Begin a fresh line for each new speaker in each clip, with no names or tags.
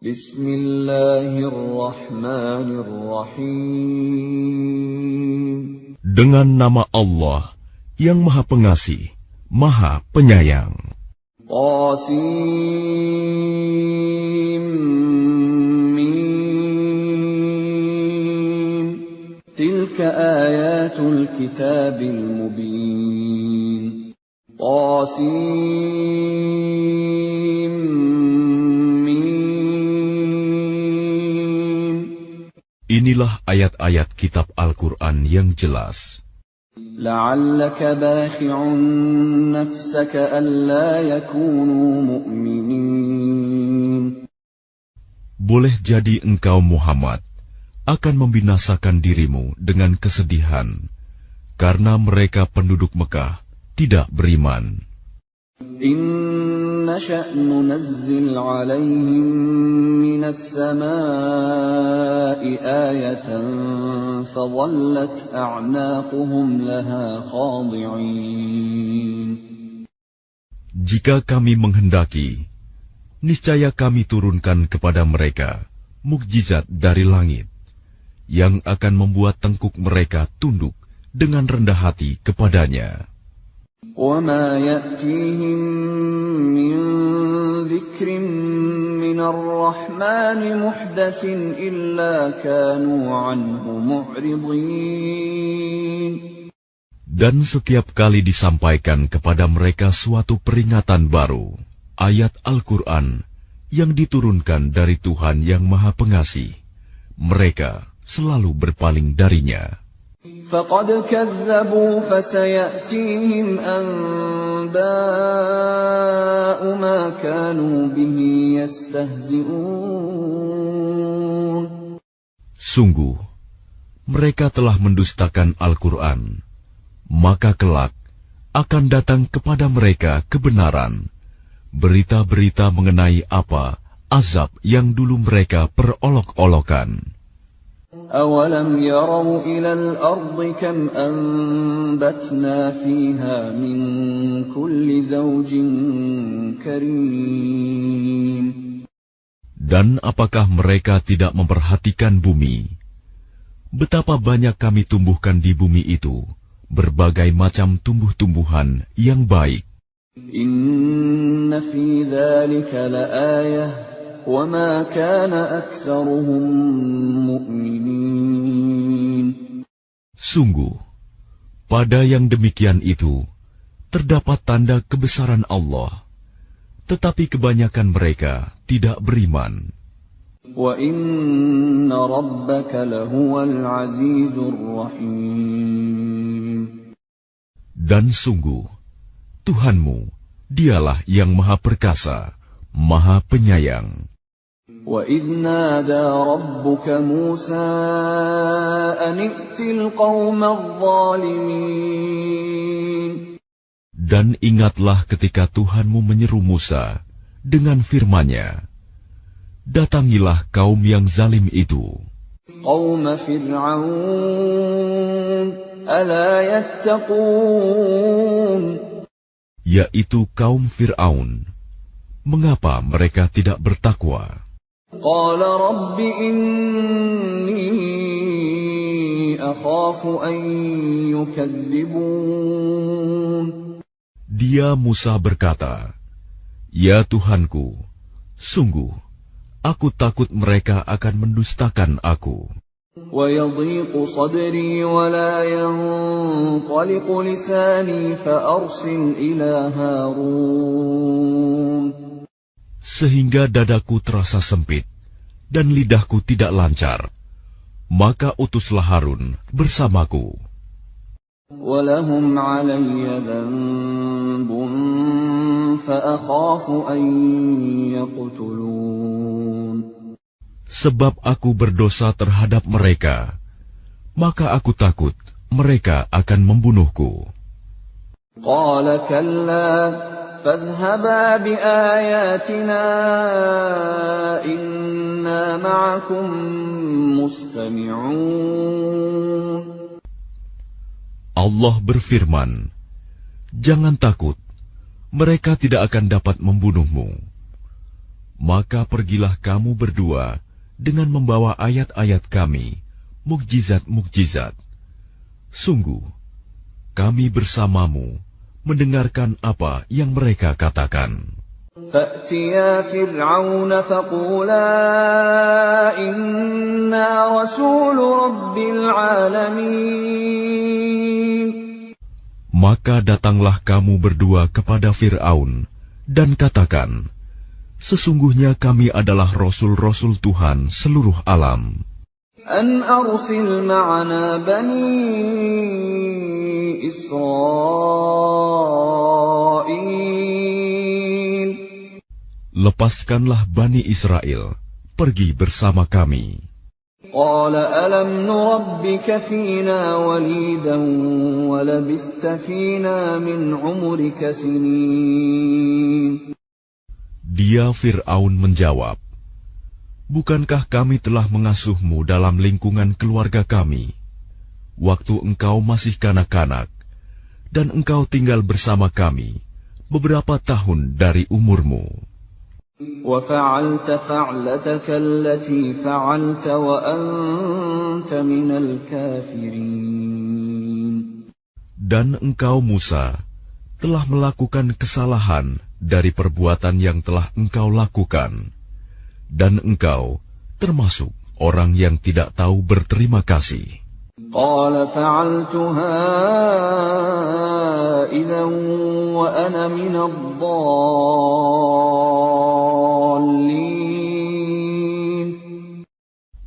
Bismillahirrahmanirrahim.
Dengan nama Allah yang Maha Pengasih, Maha Penyayang.
Qasim Mim. Tilka ayatul kitabil mubin. Qasim Mim.
Inilah ayat-ayat kitab Al-Quran yang jelas.
La'allaka bakhi'un nafsaka alla yakunu mu'minin.
Boleh jadi engkau Muhammad akan membinasakan dirimu dengan kesedihan karena mereka penduduk Mekah tidak beriman.
In nasha' nunazzil 'alaihim minas samaa'i ayatan fadhallat a'naquhum laha khadi'in.
Jika kami menghendaki, niscaya kami turunkan kepada mereka mukjizat dari langit yang akan membuat tengkuk mereka tunduk dengan rendah hati kepadanya.
وَمَا يَأْتِيهِمْ مِنْ ذِكْرٍ مِنَ الرَّحْمَنِ مُحْدَثٍ إِلَّا كَانُوا عَنْهُ مُعْرِضِينَ.
Dan setiap kali disampaikan kepada mereka suatu peringatan baru, ayat Al-Quran yang diturunkan dari Tuhan yang Maha Pengasih, mereka selalu berpaling darinya.
فَقَدْ كَذَّبُوا فَسَيَأْتِيهِمْ أَنْبَاءُ مَا كَانُوا بِهِ يَسْتَهْزِئُونَ.
Sungguh, mereka telah mendustakan Al-Quran, maka kelak akan datang kepada mereka kebenaran, berita-berita mengenai apa azab yang dulu mereka perolok-olokan.
أَوَلَمْ يَرَوْا إِلَى الْأَرْضِ كَمْ أَنبَتْنَا فِيهَا مِنْ كُلِّ زَوْجٍ كَرِيمٍ.
Dan apakah mereka tidak memperhatikan bumi? Betapa banyak kami tumbuhkan di bumi itu berbagai macam tumbuh-tumbuhan yang baik.
إِنَّ فِي ذَلِكَ لَآيَةً وَمَا كَانَ أَكْثَرُهُم مُؤْمِنِينَ.
Sungguh, pada yang demikian itu terdapat tanda kebesaran Allah, tetapi kebanyakan mereka tidak beriman.
وَإِنَّ رَبَّكَ لَهُوَ الْعَزِيزُ الرَّحِيمُ.
Dan sungguh, Tuhanmu, dialah yang Maha Perkasa, Maha Penyayang.
وَإِذْ نَادَى رَبُّكَ مُوسَىٰ أَنِ ائْتِ الْقَوْمَ الظَّالِمِينَ.
Dan ingatlah ketika Tuhanmu menyeru Musa dengan firman-Nya, datangilah kaum yang zalim itu.
قَوْمَ فِرْعَوْنَ أَلَا يَتَّقُونَ.
Yaitu kaum Fir'aun. Mengapa mereka tidak bertakwa?
قَالَ رَبِّ إِنِّي أَخَافُ أَن يُكَذِّبُونِ.
Dia Musa berkata, Ya Tuhanku, sungguh, aku takut mereka akan mendustakan aku.
وَيَضِيقُ صَدْرِي وَلَا يَنطَلِقُ لِسَانِي فَأَرْسِلْ إِلَى هَارُونَ.
Sehingga dadaku terasa sempit, dan lidahku tidak lancar. Maka utuslah Harun bersamaku.
وَلَهُمْ عَلَيَّ ذَنبٌ فَأَخَافُ أَن يَقْتُلُونِ.
Sebab aku berdosa terhadap mereka, maka aku takut mereka akan membunuhku.
قَالَ كَلَّا فَاذْهَبَا بِآيَاتِنَا إِنَّا مَعَكُمْ مُسْتَمِعُونَ.
Allah berfirman, Jangan takut, mereka tidak akan dapat membunuhmu. Maka pergilah kamu berdua dengan membawa ayat-ayat kami, mukjizat-mukjizat. Sungguh, kami bersamamu mendengarkan apa yang mereka katakan.
فَأْتِيَا فِرْعَوْنَ فَقُولَا إِنَّا رَسُولُ رَبِّ الْعَالَمِينَ.
Maka datanglah kamu berdua kepada Fir'aun dan katakan, sesungguhnya kami adalah Rasul-Rasul Tuhan seluruh alam.
أَنْ أَرْسِلْ مَعَنَا بَنِي إِسْرَائِيلَ.
Lepaskanlah Bani Israel, pergi bersama kami.
قَالَ أَلَمْ نُرَبِّكَ فِينَا وَلِيدًا وَلَبِثْتَ فِينَا مِنْ عُمُرِكَ سِنِينَ.
Dia Fir'aun menjawab, bukankah kami telah mengasuhmu dalam lingkungan keluarga kami, waktu engkau masih kanak-kanak, dan engkau tinggal bersama kami beberapa tahun dari umurmu.
وَفَعَلْتَ فَعْلَتَكَ الَّتِي فَعَلْتَ وَأَنْتَ مِنَ الْكَافِرِينَ.
Dan engkau Musa telah melakukan kesalahan dari perbuatan yang telah engkau lakukan, dan engkau termasuk orang yang tidak tahu berterima kasih.
قَالَ فَعَلْتُهَا إِذًا وَأَنَا مِنَ الضَّالِّينَ.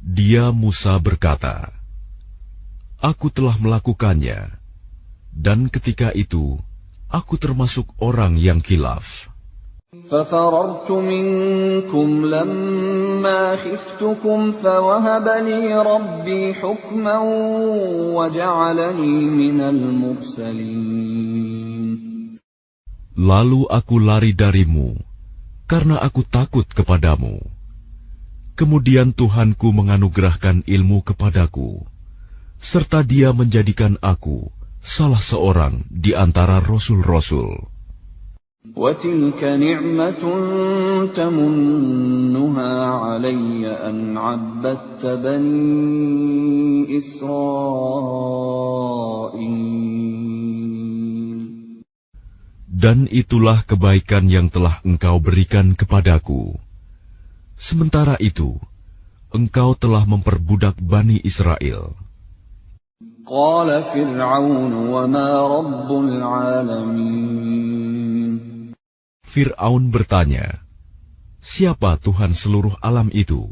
Dia Musa berkata, aku telah melakukannya, dan ketika itu aku termasuk orang yang khilaf.
فَفَرَرْتُ مِنكُمْ لَمَّا خِفْتُكُمْ فَوَهَبَ لِي رَبِّي حُكْمًا وَجَعَلَنِي مِنَ الْمُرْسَلِينَ.
Lalu aku lari darimu, karena aku takut kepadamu. Kemudian Tuhanku menganugerahkan ilmu kepadaku, serta Dia menjadikan aku salah seorang di antara rasul-rasul.
وَتِلْكَ نِعْمَةٌ تَمُنُّهَا عَلَيَّ أَنْ عَبَّدتَّ بَنِي إِسْرَائِيلَ.
Dan itulah kebaikan yang telah engkau berikan kepadaku. Sementara itu, engkau telah memperbudak Bani Israel.
قَالَ فِرْعَوْنُ وَمَا رَبُّ الْعَالَمِينَ.
Fir'aun bertanya, siapa Tuhan seluruh alam itu?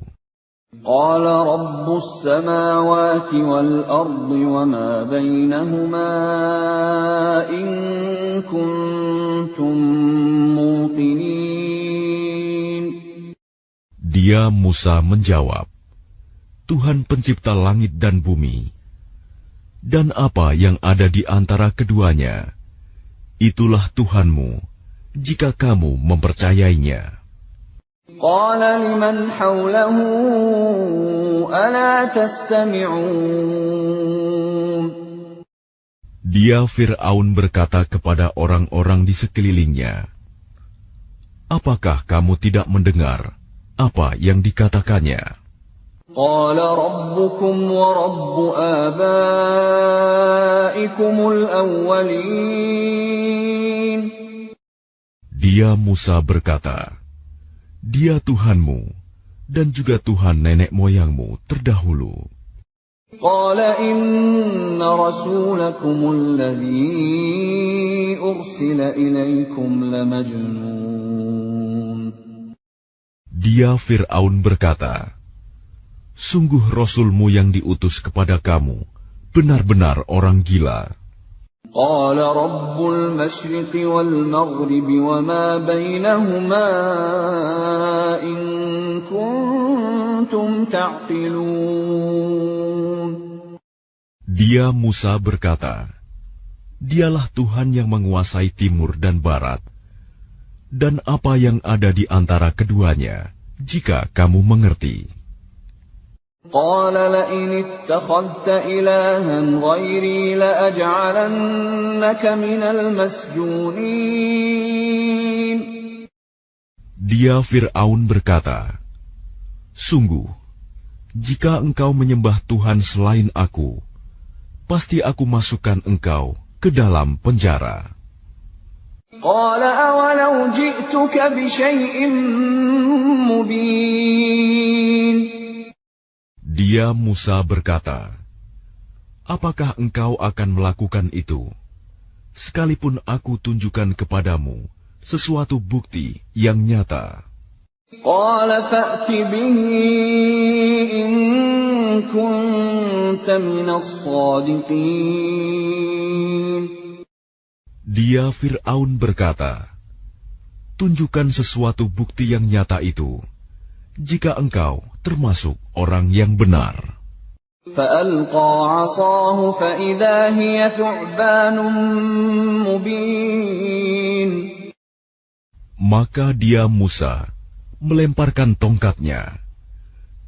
قَالَ رَبُّ السَّمَاوَاتِ وَالْأَرْضِ وَمَا بَيْنَهُمَا إِن كُنتُم مُّوقِنِينَ.
Dia Musa menjawab, Tuhan pencipta langit dan bumi, dan apa yang ada di antara keduanya, itulah Tuhanmu, jika kamu mempercayainya.
قَالَ لِمَنْ حَوْلَهُ أَلَا تَسْتَمِعُونَ.
Dia Fir'aun berkata kepada orang-orang di sekelilingnya, apakah kamu tidak mendengar apa yang dikatakannya?
قَالَ رَبُّكُمْ وَرَبُّ آبَائِكُمُ الْأَوَّلِينَ.
Dia Musa berkata, Dia Tuhanmu dan juga Tuhan nenek moyangmu terdahulu.
قَالَ إِنَّ رَسُولَكُمُ الَّذِي أُرْسِلَ إِلَيْكُمْ لَمَجْنُونٌ.
Dia Fir'aun berkata, sungguh Rasulmu yang diutus kepada kamu benar-benar orang gila.
قَالَ رَبُّ الْمَشْرِقِ وَالْمَغْرِبِ وَمَا بَيْنَهُمَا إِن كُنتُمْ تَعْقِلُونَ.
Dia Musa berkata, Dialah Tuhan yang menguasai timur dan barat, dan apa yang ada di antara keduanya, jika kamu mengerti.
قَالَ لَئِنِ اتَّخَذْتَ إِلَٰهًا غَيْرِي لَأَجْعَلَنَّكَ مِنَ الْمَسْجُونِينَ.
Dia Fir'aun berkata, "Sungguh, jika engkau menyembah Tuhan selain aku, pasti aku masukkan engkau ke dalam penjara."
قال أولو جئتك بشيء مبين.
Dia Musa berkata, "Apakah engkau akan melakukan itu, sekalipun aku tunjukkan kepadamu sesuatu bukti yang nyata?"
قال فأت به إن كنت من الصادقين.
Dia Fir'aun berkata, "Tunjukkan sesuatu bukti yang nyata itu, jika engkau termasuk orang yang benar."
فألقى عصاه فإذا هي ثعبان مبين.
Maka dia Musa melemparkan tongkatnya.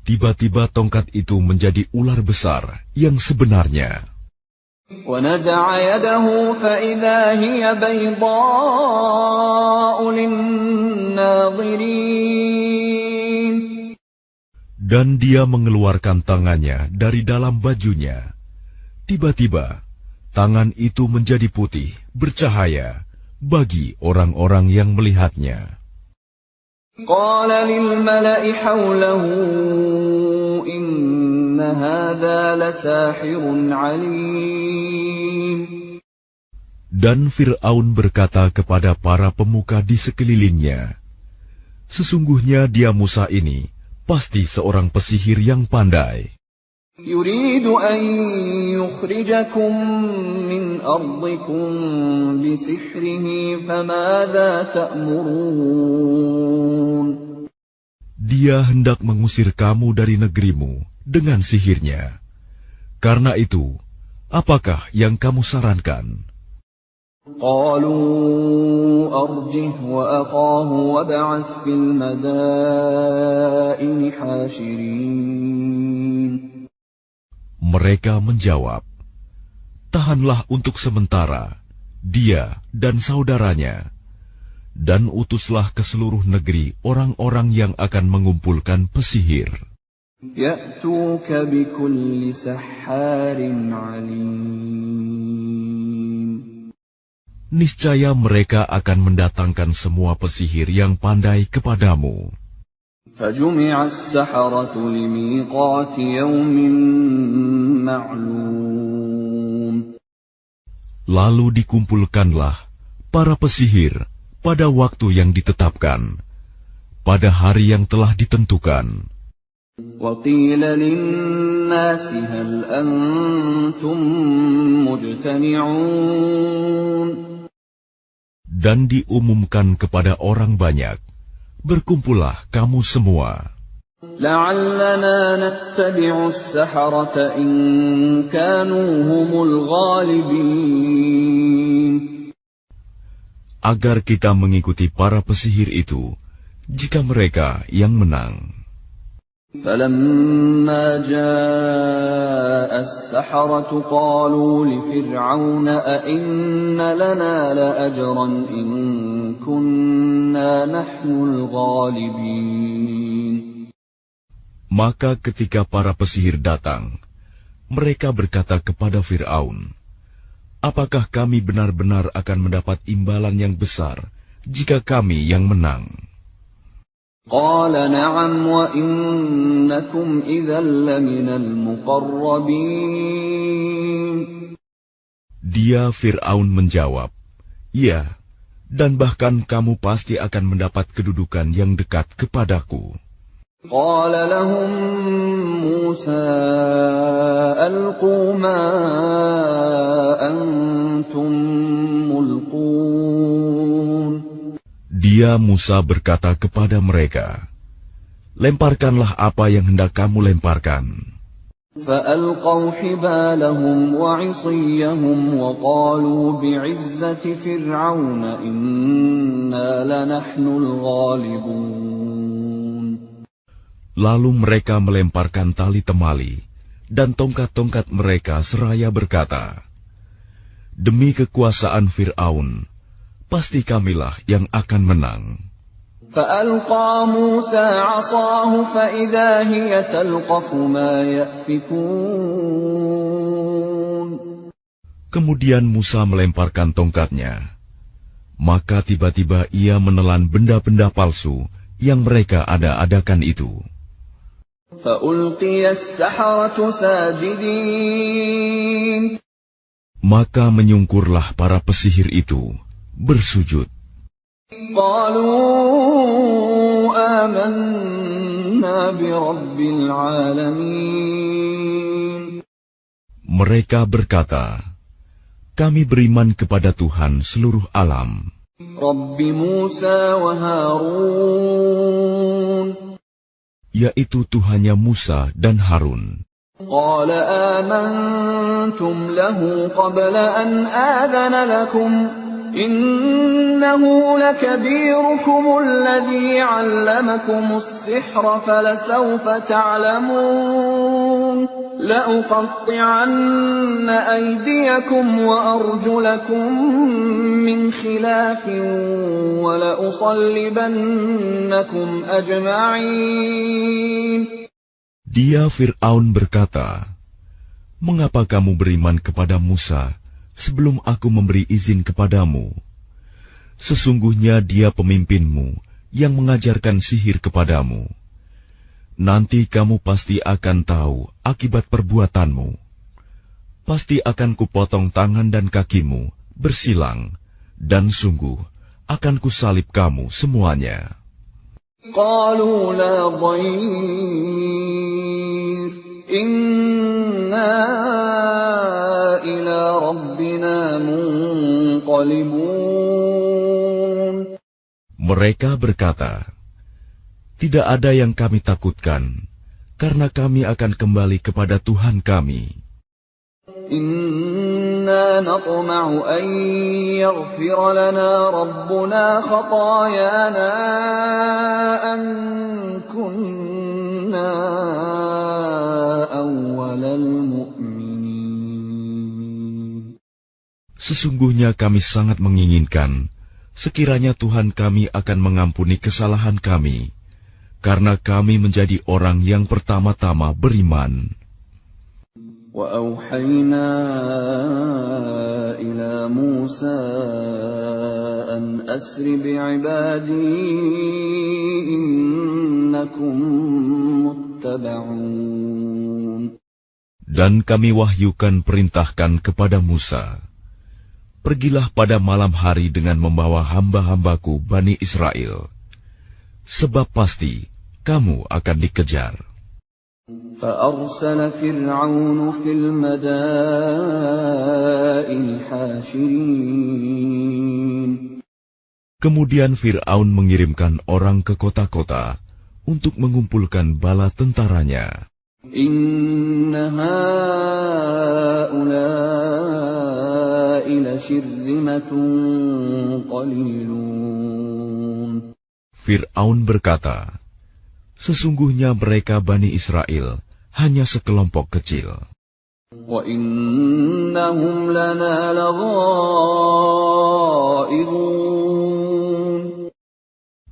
Tiba-tiba tongkat itu menjadi ular besar yang sebenarnya.
ونزع يده فإذا هي بيضاء للناظرين.
Dan dia mengeluarkan tangannya dari dalam bajunya. Tiba-tiba, tangan itu menjadi putih, bercahaya bagi orang-orang yang melihatnya.
قال للملأ حوله إن هذا لساحر عليم.
Dan Fir'aun berkata kepada para pemuka di sekelilingnya, "Sesungguhnya dia Musa ini pasti seorang pesihir yang pandai.
يريد أن يخرجكم من أرضكم بسحره فماذا تأمرون."
Dia hendak mengusir kamu dari negerimu dengan sihirnya. Karena itu, apakah yang kamu sarankan?
قالوا أرجه وأخاه وابعث في المدائن حاشرين.
Mereka menjawab, "Tahanlah untuk sementara dia dan saudaranya, dan utuslah ke seluruh negeri orang-orang yang akan mengumpulkan pesihir.
يأتوك بكل سحار عليم.
Niscaya mereka akan mendatangkan semua pesihir yang pandai kepadamu."
فجمع السحرة لميقات يوم معلوم.
Lalu dikumpulkanlah para pesihir pada waktu yang ditetapkan, pada hari yang telah ditentukan.
وقيل للناس هل أنتم مجتمعون.
Dan diumumkan kepada orang banyak, "Berkumpullah kamu semua.
لعلنا نتبع السحرة إن كانوا هم الغالبين.
Agar kita mengikuti para pesihir itu, jika mereka yang menang."
فلما جاء السحرة قالوا لفرعون أئن لنا لأجرا إن كنا نحن الغالبين.
Maka ketika para pesihir datang, mereka berkata kepada Fir'aun, "Apakah kami benar-benar akan mendapat imbalan yang besar jika kami yang menang?"
قال نعم وإنكم إذا لمن المقربين.
Dia Fir'aun menjawab, "Ya, dan bahkan kamu pasti akan mendapat kedudukan yang dekat kepadaku."
قال لهم موسى ألقوا ما أنتم ملقون.
Dia Musa berkata kepada mereka, "Lemparkanlah apa yang hendak kamu lemparkan."
فألقوا حبالهم وعصيهم وقالوا بعزة فرعون إنا لنحن الغالبون.
Lalu mereka melemparkan tali temali dan tongkat-tongkat mereka seraya berkata, "Demi kekuasaan Fir'aun, pasti kamilah yang akan menang."
فألقى موسى عصاه فإذا هي تلقف ما يأفكون.
Kemudian Musa melemparkan tongkatnya. Maka tiba-tiba ia menelan benda-benda palsu yang mereka ada-adakan itu.
فألقي السحرة ساجدين.
Maka menyungkurlah para pesihir itu, bersujud.
قالوا آمنا برب العالمين.
Mereka berkata, kami beriman kepada Tuhan seluruh alam.
رب موسى وهارون.
Yaitu Tuhannya Musa dan Harun.
قال آمنتم له قبل أن آذن لكم إنه لكبيركم الذي علمكم السحر فلسوف تعلمون لأقطعن أيديكم وأرجلكم من خلاف ولأصلبنكم أجمعين.
Dia Fir'aun berkata, mengapa kamu beriman kepada Musa sebelum aku memberi izin kepadamu? Sesungguhnya dia pemimpinmu yang mengajarkan sihir kepadamu. Nanti kamu pasti akan tahu akibat perbuatanmu. Pasti akan kupotong tangan dan kakimu bersilang, dan sungguh akan kusalib kamu semuanya.
قالوا لا ضير إنا إلى ربنا منقلبون.
Mereka berkata, tidak ada yang kami takutkan, karena kami akan kembali kepada Tuhan kami.
إنا نطمع أن يغفر لنا ربنا خطايانا أن كنا أول المؤمنين.
Sesungguhnya kami sangat menginginkan sekiranya Tuhan kami akan mengampuni kesalahan kami, karena kami menjadi orang yang pertama-tama beriman.
وأوحينا إلى موسى أن أسر بعبادي إنكم متبعون.
Dan kami wahyukan perintahkan kepada Musa, pergilah pada malam hari dengan membawa hamba-hambaku Bani Israel, sebab pasti kamu akan dikejar.
فأرسل فرعون في المدائن حاشرين.
Kemudian Fir'aun mengirimkan orang ke kota-kota untuk mengumpulkan bala tentaranya.
إن هؤلاء لشرذمة قليلون.
Fir'aun berkata, sesungguhnya mereka Bani Israel hanya sekelompok kecil.
وَإِنَّهُمْ لَنَا لَغَائِظُونَ.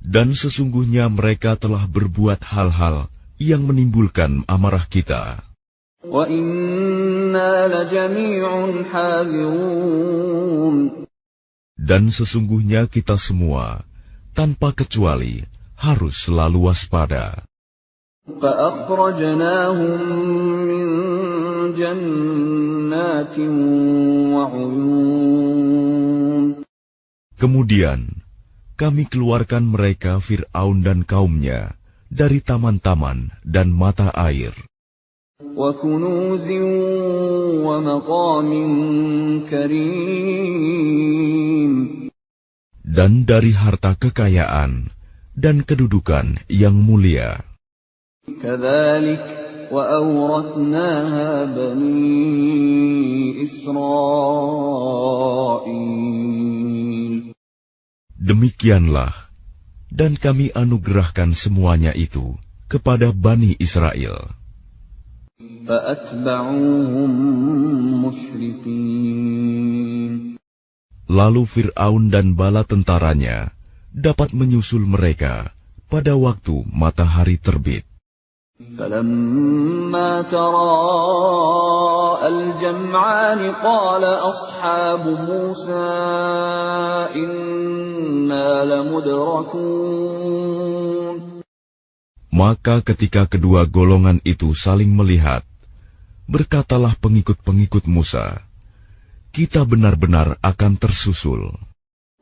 Dan sesungguhnya mereka telah berbuat hal-hal yang menimbulkan amarah kita.
وَإِنَّا لَجَمِيعٌ حَاذِرُونَ. Dan
sesungguhnya kita semua, tanpa kecuali, harus selalu waspada.
فَأَخْرَجْنَاهُمْ مِنْ جَنَّاتٍ وَعُيُونٍ.
Kemudian, kami keluarkan mereka Fir'aun dan kaumnya dari taman-taman dan mata air.
وَكُنُوزٍ وَمَقَامٍ كَرِيمٍ.
Dan dari harta kekayaan dan kedudukan yang mulia.
كَذَلِكَ وَأَوْرَثْنَاهَا بَنِي إِسْرَائِيلَ.
Demikianlah, dan kami anugerahkan semuanya itu kepada Bani Israel.
فَأَتْبَعُوهُمْ مُشْرِقِينَ.
Lalu Fir'aun dan bala tentaranya dapat menyusul mereka pada waktu matahari terbit.
فلما تراءى الجمعان قال أصحاب موسى إنا لمدركون.
Maka ketika kedua golongan itu saling melihat, berkatalah pengikut-pengikut Musa, kita benar-benar akan tersusul.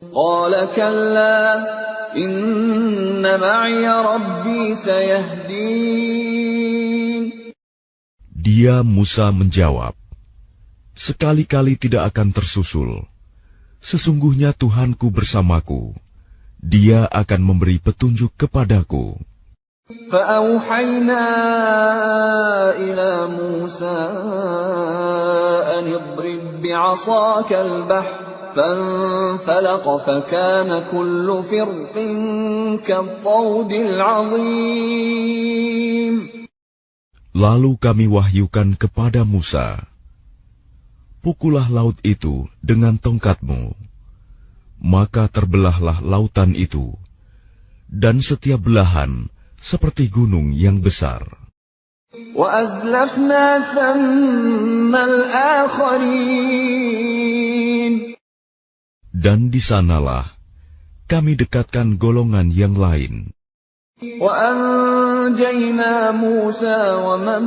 قال كلا إن معي ربي سيهدين.
Dia Musa menjawab, sekali-kali tidak akan tersusul. Sesungguhnya Tuhanku bersamaku. Dia akan memberi petunjuk kepadaku.
فأوحينا إلى موسى أن اضرب بعصاك البحر فانفلق فكان كل فرق كالطود العظيم.
Lalu kami wahyukan kepada Musa, pukullah laut itu dengan tongkatmu. Maka terbelahlah lautan itu, dan setiap belahan seperti gunung yang besar.
وَأَزْلَفْنَا ثَمَّ الْآخَرِينَ.
Dan di sanalah kami dekatkan golongan yang lain.
وَأَنْجَيْنَا مُوسَى وَمَنْ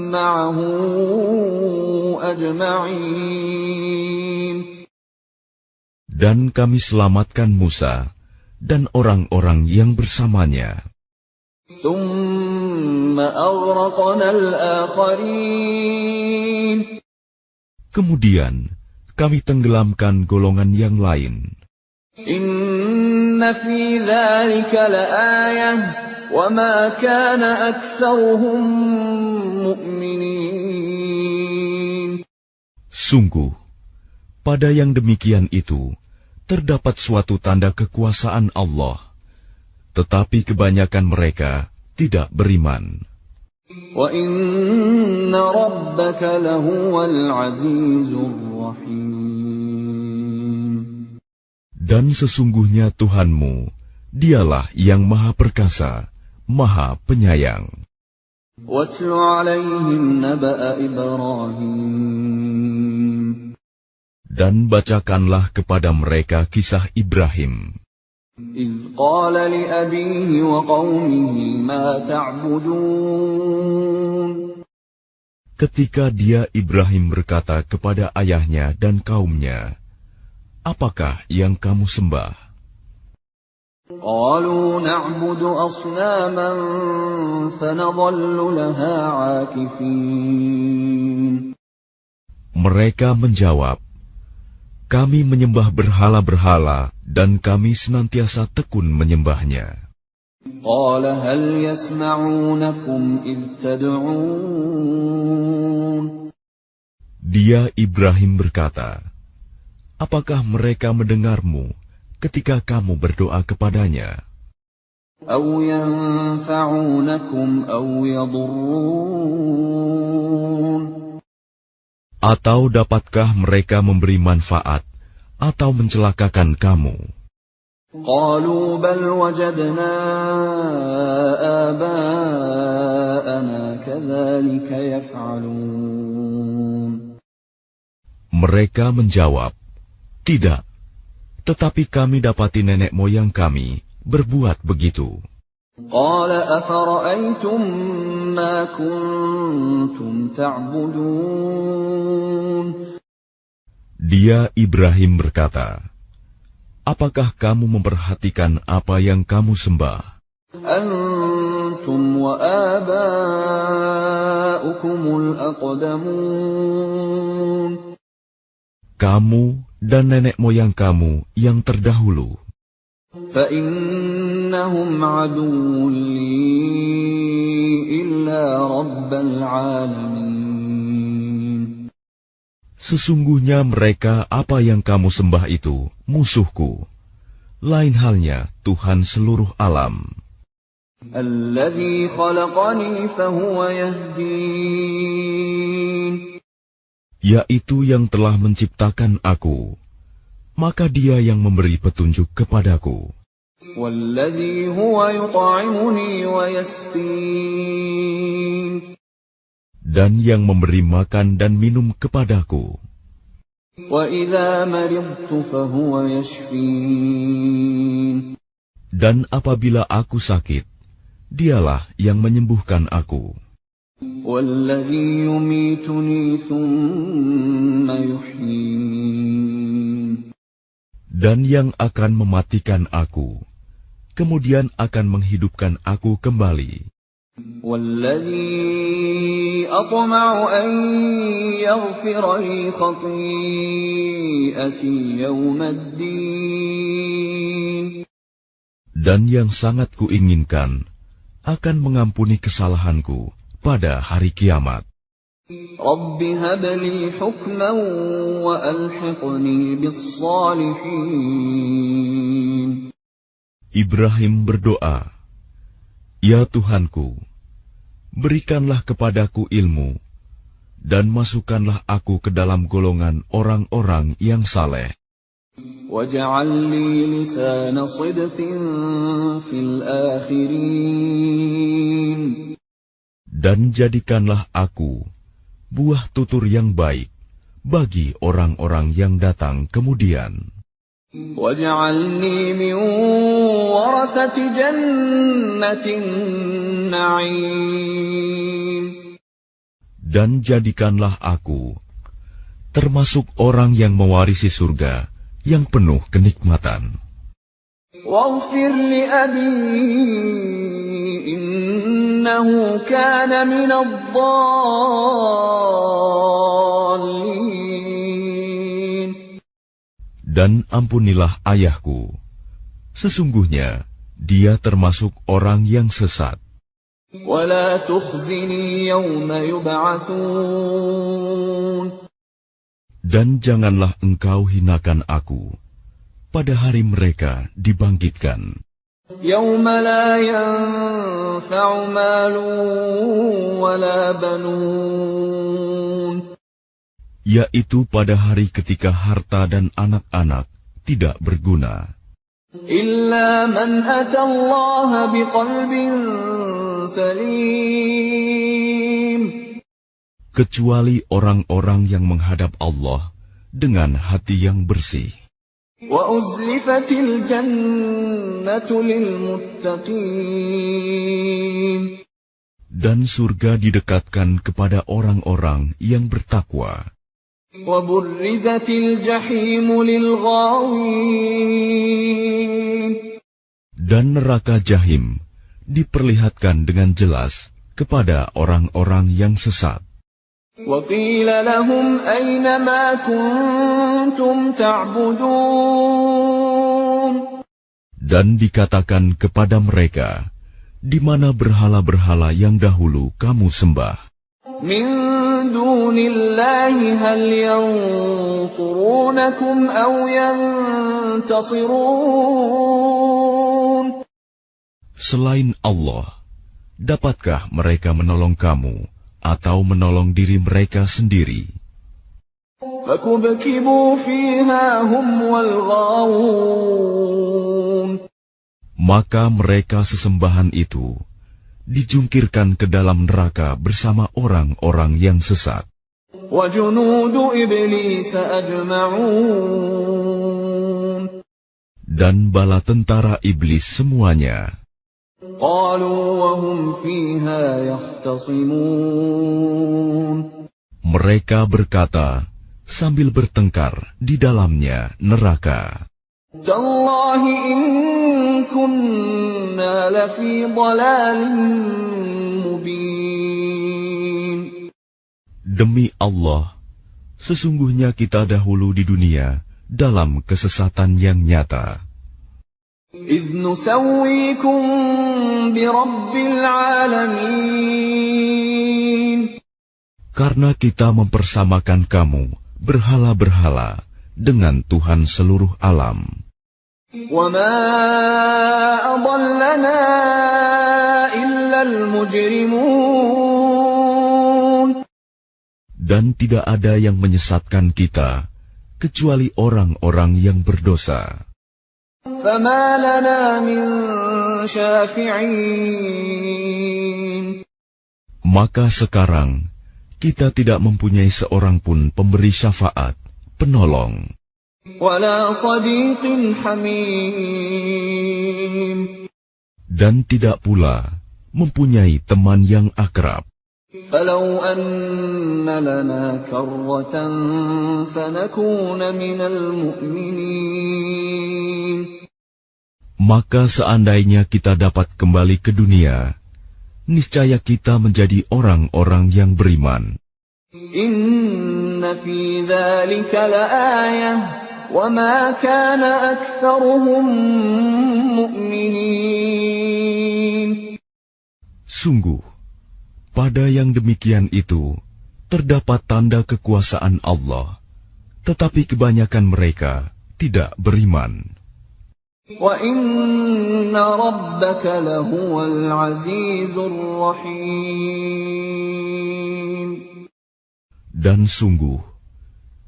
مَعَهُ أَجْمَعِينَ.
Dan kami selamatkan Musa dan orang-orang yang bersamanya.
ثُمَّ أَغْرَقْنَا الْآخَرِينَ.
Kemudian kami tenggelamkan golongan yang lain.
إِنَّ فِي ذَلِكَ لَآيَةً وَمَا كَانَ أَكْثَرُهُم مُؤْمِنِينَ.
Sungguh, pada yang demikian itu terdapat suatu tanda kekuasaan Allah, tetapi kebanyakan mereka tidak beriman.
وَإِنَّ رَبَّكَ لَهُوَ الْعَزِيزُ الرَّحِيمُ.
Dan sesungguhnya Tuhanmu, dialah yang Maha Perkasa, Maha Penyayang.
وَاتْلُ عَلَيْهِمْ نَبَأَ إِبْرَاهِيمَ.
Dan bacakanlah kepada mereka kisah Ibrahim.
إِذْ قَالَ لِأَبِيهِ وَقَوْمِهِ مَا تَعْبُدُونَ.
Ketika dia Ibrahim berkata kepada ayahnya dan kaumnya, apakah yang kamu sembah?
قَالُوا نَعْبُدُ أَصْنَامًا فَنَظَلُّ لَهَا عَاكِفِينَ.
Mereka menjawab, kami menyembah berhala-berhala dan kami senantiasa tekun menyembahnya.
قَالَ هَلْ يَسْمَعُونَكُمْ إِذْ تَدْعُونَ.
Dia Ibrahim berkata, apakah mereka mendengarmu ketika kamu berdoa kepadanya?
أَوْ يَنفَعُونَكُمْ أَوْ يَضُرُّونَ.
Atau dapatkah mereka memberi manfaat atau mencelakakan kamu?
قَالُوا بَلْ وَجَدْنَا آبَاءَنَا كَذَلِكَ يَفْعَلُونَ.
Mereka menjawab, tidak, tetapi kami dapati nenek moyang kami berbuat begitu.
قَالَ أَفَرَأَيْتُم مَّا كُنتُمْ تَعْبُدُونَ.
Dia Ibrahim berkata, apakah kamu memperhatikan apa yang kamu sembah?
أَنتُمْ وَآبَاؤُكُمُ الْأَقْدَمُونَ.
Kamu dan nenek moyang kamu yang terdahulu.
فَإِنَّهُمْ عَدُوٌّ لِّي إِلَّا رَبَّ الْعَالَمِينَ.
Sesungguhnya mereka apa yang kamu sembah itu musuhku, lain halnya Tuhan seluruh alam.
الَّذِي خَلَقَنِي فَهُوَ يَهْدِينِ.
Yaitu yang telah menciptakan aku, maka dia yang memberi petunjuk kepadaku.
والذي هو يطعمني ويسقين.
Dan yang memberi makan dan minum kepadaku.
وإذا مرضت فهو يشفين.
Dan apabila aku sakit, dialah yang menyembuhkan aku.
والذي يميتني ثم يحيين.
Dan yang akan mematikan aku, kemudian akan menghidupkan aku kembali.
والذي أطمع أن يغفر لي خطيئتي يوم الدين.
Dan yang sangat kuinginkan akan mengampuni kesalahanku pada hari kiamat.
رب هب لي حكما وألحقني بالصالحين.
Ibrahim berdoa, "Ya Tuhanku, berikanlah kepadaku ilmu, dan masukkanlah aku ke dalam golongan orang-orang yang saleh.
وَاجْعَلْ لِي لِسَانَ صِدْقٍ فِي الْآخِرِينَ.
Dan jadikanlah aku buah tutur yang baik bagi orang-orang yang datang kemudian.
وَاجْعَلْنِي مِنْ وَرَثَةِ جَنَّةِ النَّعِيمِ.
Dan jadikanlah aku termasuk orang yang mewarisi surga yang penuh kenikmatan.
وَاغْفِرْ لِأَبِي إِنَّهُ كَانَ مِنَ الضَّالِّينَ.
Dan ampunilah ayahku, sesungguhnya dia termasuk orang yang sesat.
وَلَا تُخْزِنِي يَوْمَ يُبْعَثُونَ.
Dan janganlah engkau hinakan aku pada hari mereka dibangkitkan.
يَوْمَ لَا يَنْفَعُ مَالٌ وَلَا بَنُونَ.
Yaitu pada hari ketika harta dan anak-anak tidak berguna.
إِلَّا مَنْ أَتَى اللَّهَ بِقَلْبٍ سَلِيمٍ.
Kecuali orang-orang yang menghadap Allah dengan hati yang bersih.
وَأُزْلِفَتِ الْجَنَّةُ لِلْمُتَّقِينَ.
Dan surga didekatkan kepada orang-orang yang bertakwa.
وَبُرِّزَتِ الْجَحِيمُ لِلْغَاوِينَ.
Dan neraka Jahim diperlihatkan dengan jelas kepada orang-orang yang sesat.
وَقِيلَ لَهُمْ أَيْنَ مَا كُنْتُمْ تَعْبُدُونَ.
Dan dikatakan kepada mereka, di mana berhala-berhala yang dahulu kamu sembah?
مِنْ دُونِ اللَّهِ هَلْ يَنْصُرُونَكُمْ أَوْ يَنْتَصِرُونَ.
Selain Allah, dapatkah mereka menolong kamu atau menolong diri mereka sendiri?
فَكُبْكِبُوا فِيهَا هُمْ وَالْغَاوُونَ.
Maka mereka sesembahan itu dijungkirkan ke dalam neraka bersama orang-orang yang sesat.
وَجُنُودُ إِبْلِيسَ أَجْمَعُونَ.
Dan bala tentara iblis semuanya.
قَالُوا وَهُمْ فِيهَا يَخْتَصِمُونَ.
Mereka berkata sambil bertengkar di dalamnya neraka.
تَاللَّهِ إِن كُنَّا لَفِي ضَلَالٍ مُبِينٍ.
Demi Allah, sesungguhnya kita dahulu di dunia dalam kesesatan yang nyata.
إِذْ نُسَوِّيكُم بِرَبِّ الْعَالَمِينَ.
Karena kita mempersamakan kamu berhala-berhala dengan Tuhan seluruh alam.
وَمَا أَضَلَّنَا إِلَّا الْمُجْرِمُونَ.
Dan tidak ada yang menyesatkan kita kecuali orang-orang yang berdosa.
فما لنا من شافعين.
Maka sekarang kita tidak mempunyai seorang pun pemberi syafaat, penolong.
ولا صديق حميم.
Dan tidak pula mempunyai teman yang akrab.
فلو أن لنا كرة فنكون من المؤمنين.
Maka seandainya kita dapat kembali ke dunia, niscaya kita menjadi orang-orang yang beriman.
إن في ذلك لآية وما كان أكثرهم مؤمنين.
Sungguh, pada yang demikian itu terdapat tanda kekuasaan Allah, tetapi kebanyakan mereka tidak beriman.
وَإِنَّ رَبَّكَ لَهُوَ الْعَزِيزُ الرَّحِيمُ.
Dan sungguh,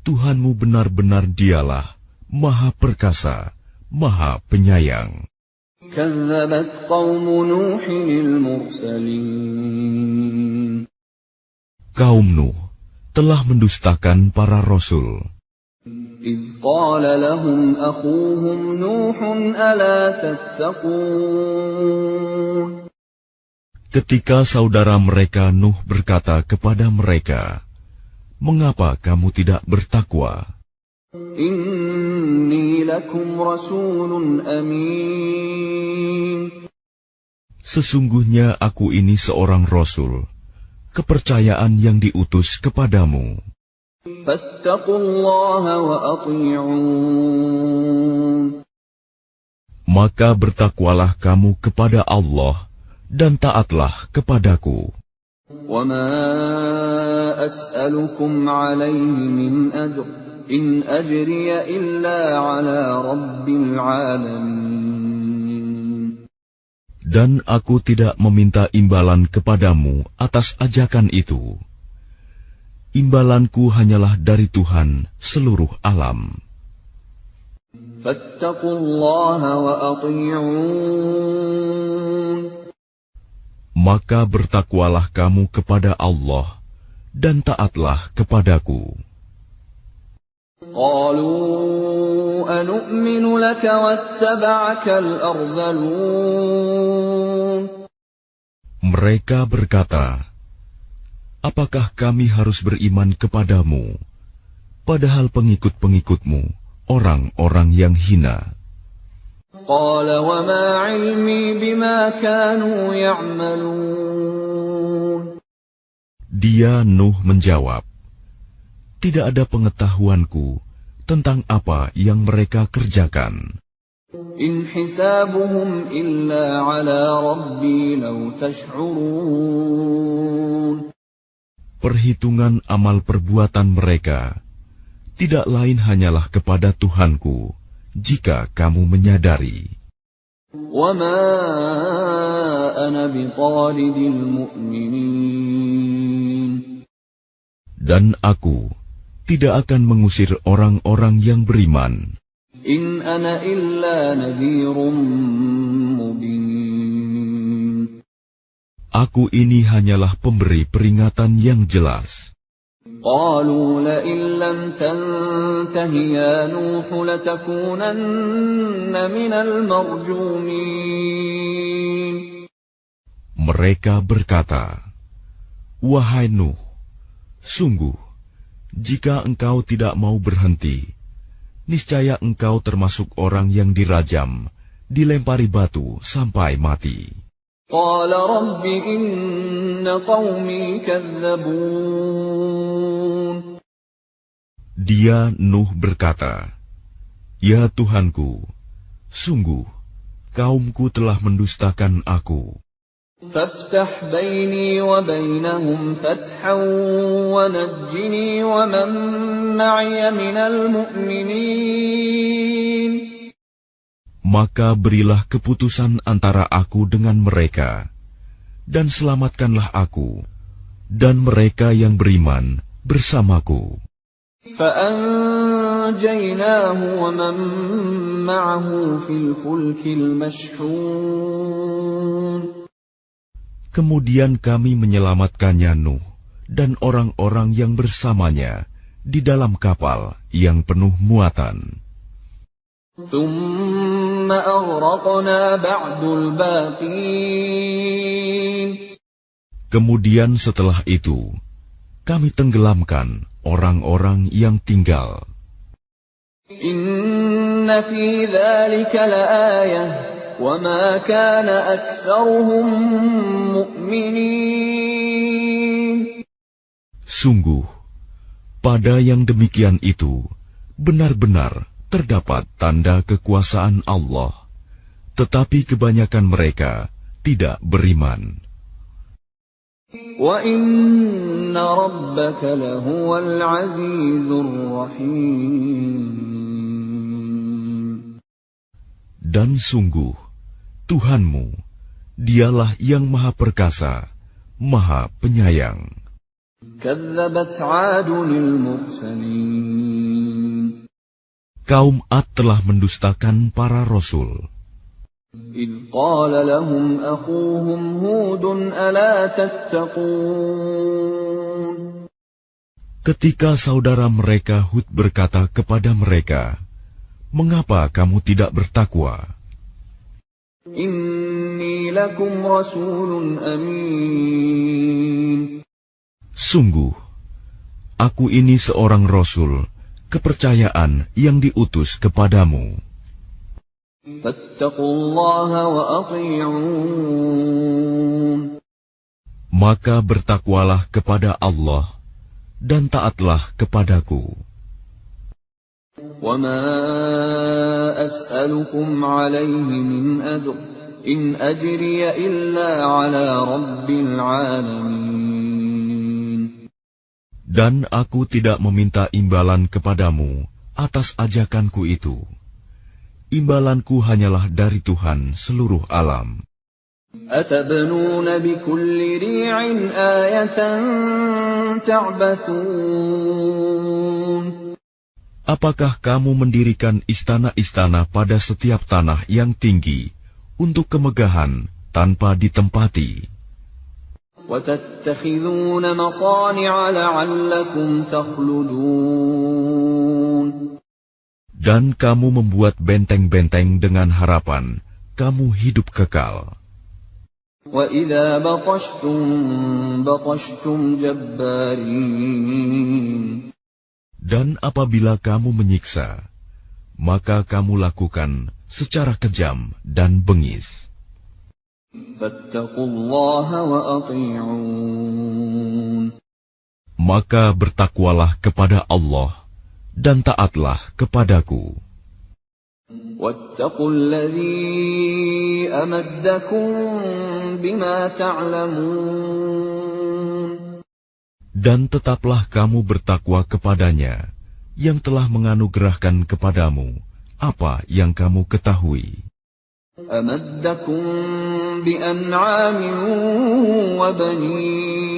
Tuhanmu benar-benar Dialah Maha Perkasa, Maha Penyayang.
كَذَّبَتْ قَوْمُ نُوحٍ الْمُرْسَلِينَ.
Kaum Nuh telah mendustakan para rasul.
إِذْ قَالَ لَهُمْ أَخُوهُمْ نُوحٌ أَلَا تَتَّقُونَ.
Ketika saudara mereka Nuh berkata kepada mereka, "Mengapa kamu tidak bertakwa?
إِنِّي لَكُمْ رَسُولٌ أَمِينٌ.
Sesungguhnya aku ini seorang rasul, kepercayaan yang diutus kepadamu.
فَاتَّقُوا اللَّهَ وَأَطِيعُونِ.
Maka bertakwalah kamu kepada Allah dan taatlah kepadaku.
وَمَا أَسْأَلُكُمْ عَلَيْهِ مِنْ أَجْرٍ إِنْ أَجْرِيَ إِلَّا عَلَى رَبِّ الْعَالَمِينَ.
Dan aku tidak meminta imbalan kepadamu atas ajakan itu. Imbalanku hanyalah dari Tuhan seluruh alam.
فَاتَّقُوا اللَّهَ وَأَطِيعُونِ.
Maka bertakwalah kamu kepada Allah dan taatlah kepadaku.
قَالُوا أَنُؤْمِنُ لَكَ وَاتَّبَعَكَ الْأَرْذَلُونَ.
Mereka berkata, "Apakah kami harus beriman kepadamu, padahal pengikut-pengikutmu orang-orang yang hina?"
قَالَ وَمَا عِلْمِي بِمَا كَانُوا يَعْمَلُونَ.
Dia Nuh menjawab, "Tidak ada pengetahuanku tentang apa yang mereka kerjakan.
إِنْ حِسَابُهُمْ إِلَّا عَلَى رَبِّي لَوْ تَشْعُرُونَ.
Perhitungan amal perbuatan mereka tidak lain hanyalah kepada Tuhanku, jika kamu menyadari.
وَمَا أَنَا بِطَارِدِ الْمُؤْمِنِينَ.
Dan aku tidak akan mengusir orang-orang yang beriman.
إِنْ أَنَا إِلَّا نَذِيرٌ مُبِينٌ.
Aku ini hanyalah pemberi peringatan yang jelas.
قَالُوا لَئِن لَّمْ تَنْتَهِ يَا نُوحُ لَتَكُونَنَّ مِنَ الْمَرْجُومِينَ.
Mereka berkata, "Wahai Nuh, sungguh, jika engkau tidak mau berhenti, niscaya engkau termasuk orang yang dirajam, dilempari batu sampai mati."
قَالَ رَبِّ إِنَّ قَوْمِي كَذَّبُونِ.
Dia Nuh berkata, "Ya Tuhanku, sungguh kaumku telah mendustakan aku.
فَافْتَحْ بَيْنِي وَبَيْنَهُمْ فَتْحًا وَنَجِّنِي وَمَن مَّعِيَ مِنَ الْمُؤْمِنِينَ.
Maka berilah keputusan antara aku dengan mereka, dan selamatkanlah aku dan mereka yang beriman bersamaku."
فَأَنجَيْنَاهُ فَأَنْجَيْنَاهُ وَمَنْ مَعَهُ فِي الْفُلْكِ الْمَشْحُونِ.
Kemudian kami menyelamatkannya Nuh dan orang-orang yang bersamanya di dalam kapal yang penuh muatan.
ثُمَّ أَغْرَقْنَا بَعْدُ الْبَاقِينَ. Kemudian setelah itu, kami tenggelamkan orang-orang yang tinggal. Inna fi dzalika laayah wa ma kana aktsaruhum mu'minin. Sungguh, pada yang demikian itu benar-benar terdapat tanda kekuasaan Allah, tetapi kebanyakan mereka tidak beriman. Wa inna rabbaka lahuwal azizur rahim. Dan sungguh, Tuhanmu, dialah yang maha perkasa, maha penyayang. Kadzabat 'adunil mursalin. Kaum Ad telah mendustakan para rasul. إِذْ قَالَ لَهُمْ أَخُوهُمْ هُودٌ أَلَا تَتَّقُونَ. Ketika saudara mereka Hud berkata kepada mereka, "Mengapa kamu tidak bertakwa?" Inni lakum rasulun amin. Sungguh, aku ini seorang rasul, kepercayaan yang diutus kepadamu. Fattaqullaha wa athi'un. Maka bertakwalah kepada Allah dan taatlah kepadaku. Wa ma as'alukum 'alaihi min ajr in ajriya illa 'ala rabbil 'alamin. Dan aku tidak meminta imbalan kepadamu atas ajakanku itu. Imbalanku hanyalah dari Tuhan seluruh alam. Atabnuna bikulli ri'in ayatan ta'bathun. Apakah kamu mendirikan istana-istana pada setiap tanah yang tinggi untuk kemegahan tanpa ditempati? Wa tattakhidhuna masani'a la'allakum takhludun. Dan kamu membuat benteng-benteng dengan harapan kamu hidup kekal. Wa idza batashtum batashtum jabbarin. Dan apabila kamu menyiksa, maka kamu lakukan secara kejam dan bengis. Fattaqullaha wa athi'un. Maka bertakwalah kepada Allah dan taatlah kepadaku. Wattaqulladzi amaddakum bima ta'lamun. Dan tetaplah kamu bertakwa kepadanya yang telah menganugerahkan kepadamu apa yang kamu ketahui. Amaddakum bi an'amin wa banin.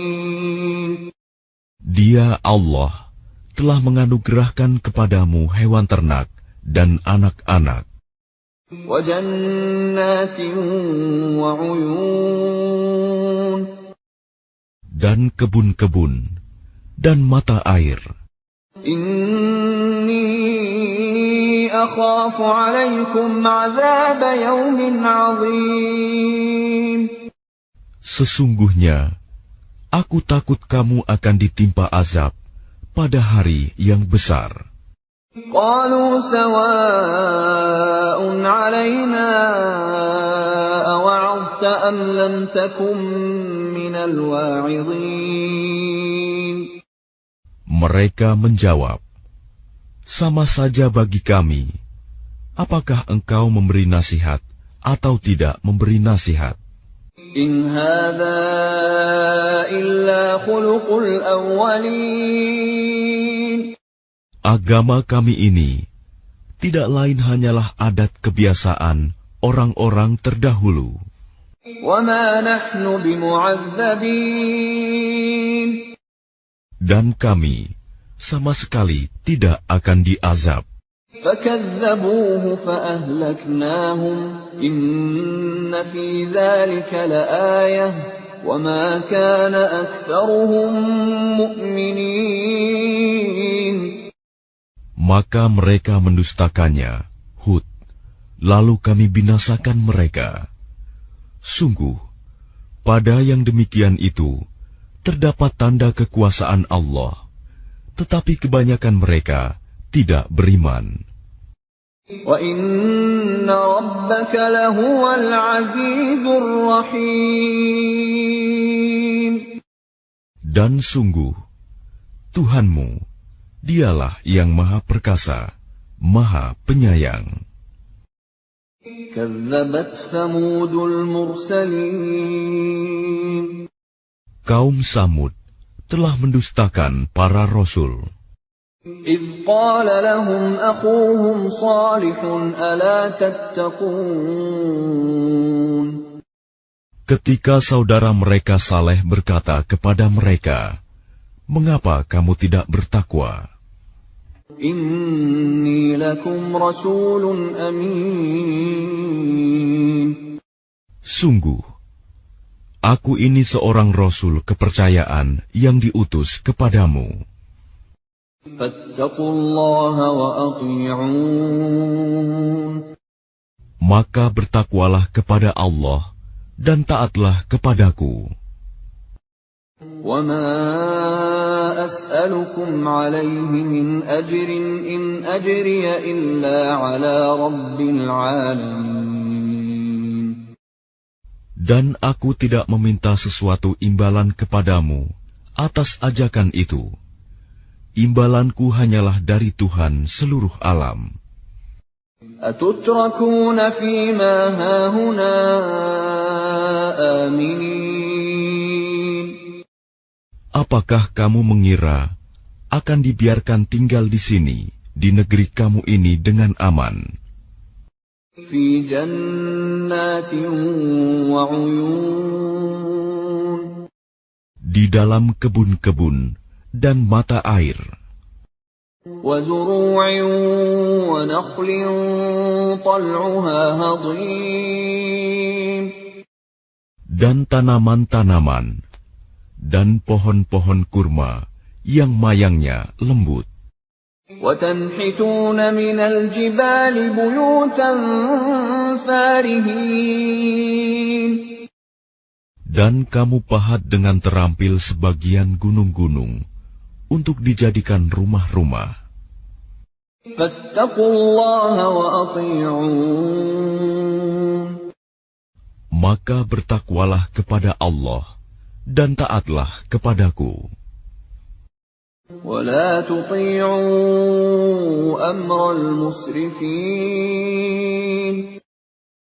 Dia Allah telah menganugerahkan kepadamu hewan ternak dan anak-anak. Wa jannatin wa uyun. Dan kebun-kebun dan mata air. Inni akhafu 'alaikum 'adzab yaumin 'adzim. Sesungguhnya aku takut kamu akan ditimpa azab pada hari yang besar. Qalu sawa'un 'alaina awa'adta am lam takum minal wa'idhin. Mereka menjawab, sama saja bagi kami, apakah engkau memberi nasihat atau tidak memberi nasihat. In hadza illa khuluqul awwalin. Agama kami ini tidak lain hanyalah adat kebiasaan orang-orang terdahulu. Wa ma nahnu bimu'adzabin. Dan kami sama sekali tidak akan diazab.
فَكَذَّبُوهُ فَأَهْلَكْنَاهُمْ إِنَّ فِي ذَلِكَ لَآيَةً وَمَا كَانَ أَكْثَرُهُم مُؤْمِنِينَ.
Maka mereka mendustakannya, Hud, lalu kami binasakan mereka. Sungguh, pada yang demikian itu terdapat tanda kekuasaan Allah, tetapi kebanyakan mereka tidak beriman.
وَإِنَّ رَبَّكَ لَهُوَ الْعَزِيزُ الرَّحِيمُ.
Dan sungguh, Tuhanmu, Dialah yang Maha Perkasa, Maha Penyayang.
كَذَّبَتْ ثَمُودُ الْمُرْسَلِينَ.
Kaum Samud telah mendustakan para rasul.
إِذْ قَالَ لَهُمْ أَخُوهُمْ صَالِحٌ أَلَا تَتَّقُونَ.
Ketika saudara mereka Saleh berkata kepada mereka, "Mengapa kamu tidak bertakwa?
إِنِّي لَكُمْ رَسُولٌ أَمِينٌ.
Sungguh, aku ini seorang rasul kepercayaan yang diutus kepadamu.
فَاتَّقُوا اللَّهَ وَأَطِيعُونِ.
Maka bertakwalah kepada Allah dan taatlah kepadaku.
وَمَا أَسْأَلُكُمْ عَلَيْهِ مِنْ أَجْرٍ إِنْ أَجْرِيَ إِلَّا عَلَى رَبِّ الْعَالَمِينَ.
Dan aku tidak meminta sesuatu imbalan kepadamu atas ajakan itu. Imbalanku hanyalah dari Tuhan seluruh alam.
أَتُتْرَكُونَ فِي مَا هَاهُنَا آمِنِينَ.
Apakah kamu mengira akan dibiarkan tinggal di sini, di negeri kamu ini dengan aman?
فِي جَنَّاتٍ وَعُيُونٍ.
Di dalam kebun-kebun dan mata air.
وَزُرُوعٍ وَنَخْلٍ طَلْعُهَا هَضِيمٌ.
Dan tanaman-tanaman dan pohon-pohon kurma yang mayangnya lembut.
وَتَنْحِتُونَ مِنَ الْجِبَالِ بُيُوتًا فَارِهِينَ.
Dan kamu pahat dengan terampil sebagian gunung-gunung untuk dijadikan rumah-rumah.
فَاتَّقُوا اللَّهَ وَأَطِيعُونِ.
Maka bertakwalah kepada Allah dan taatlah kepadaku.
وَلَا تُطِيعُوا أَمْرَ الْمُسْرِفِينَ.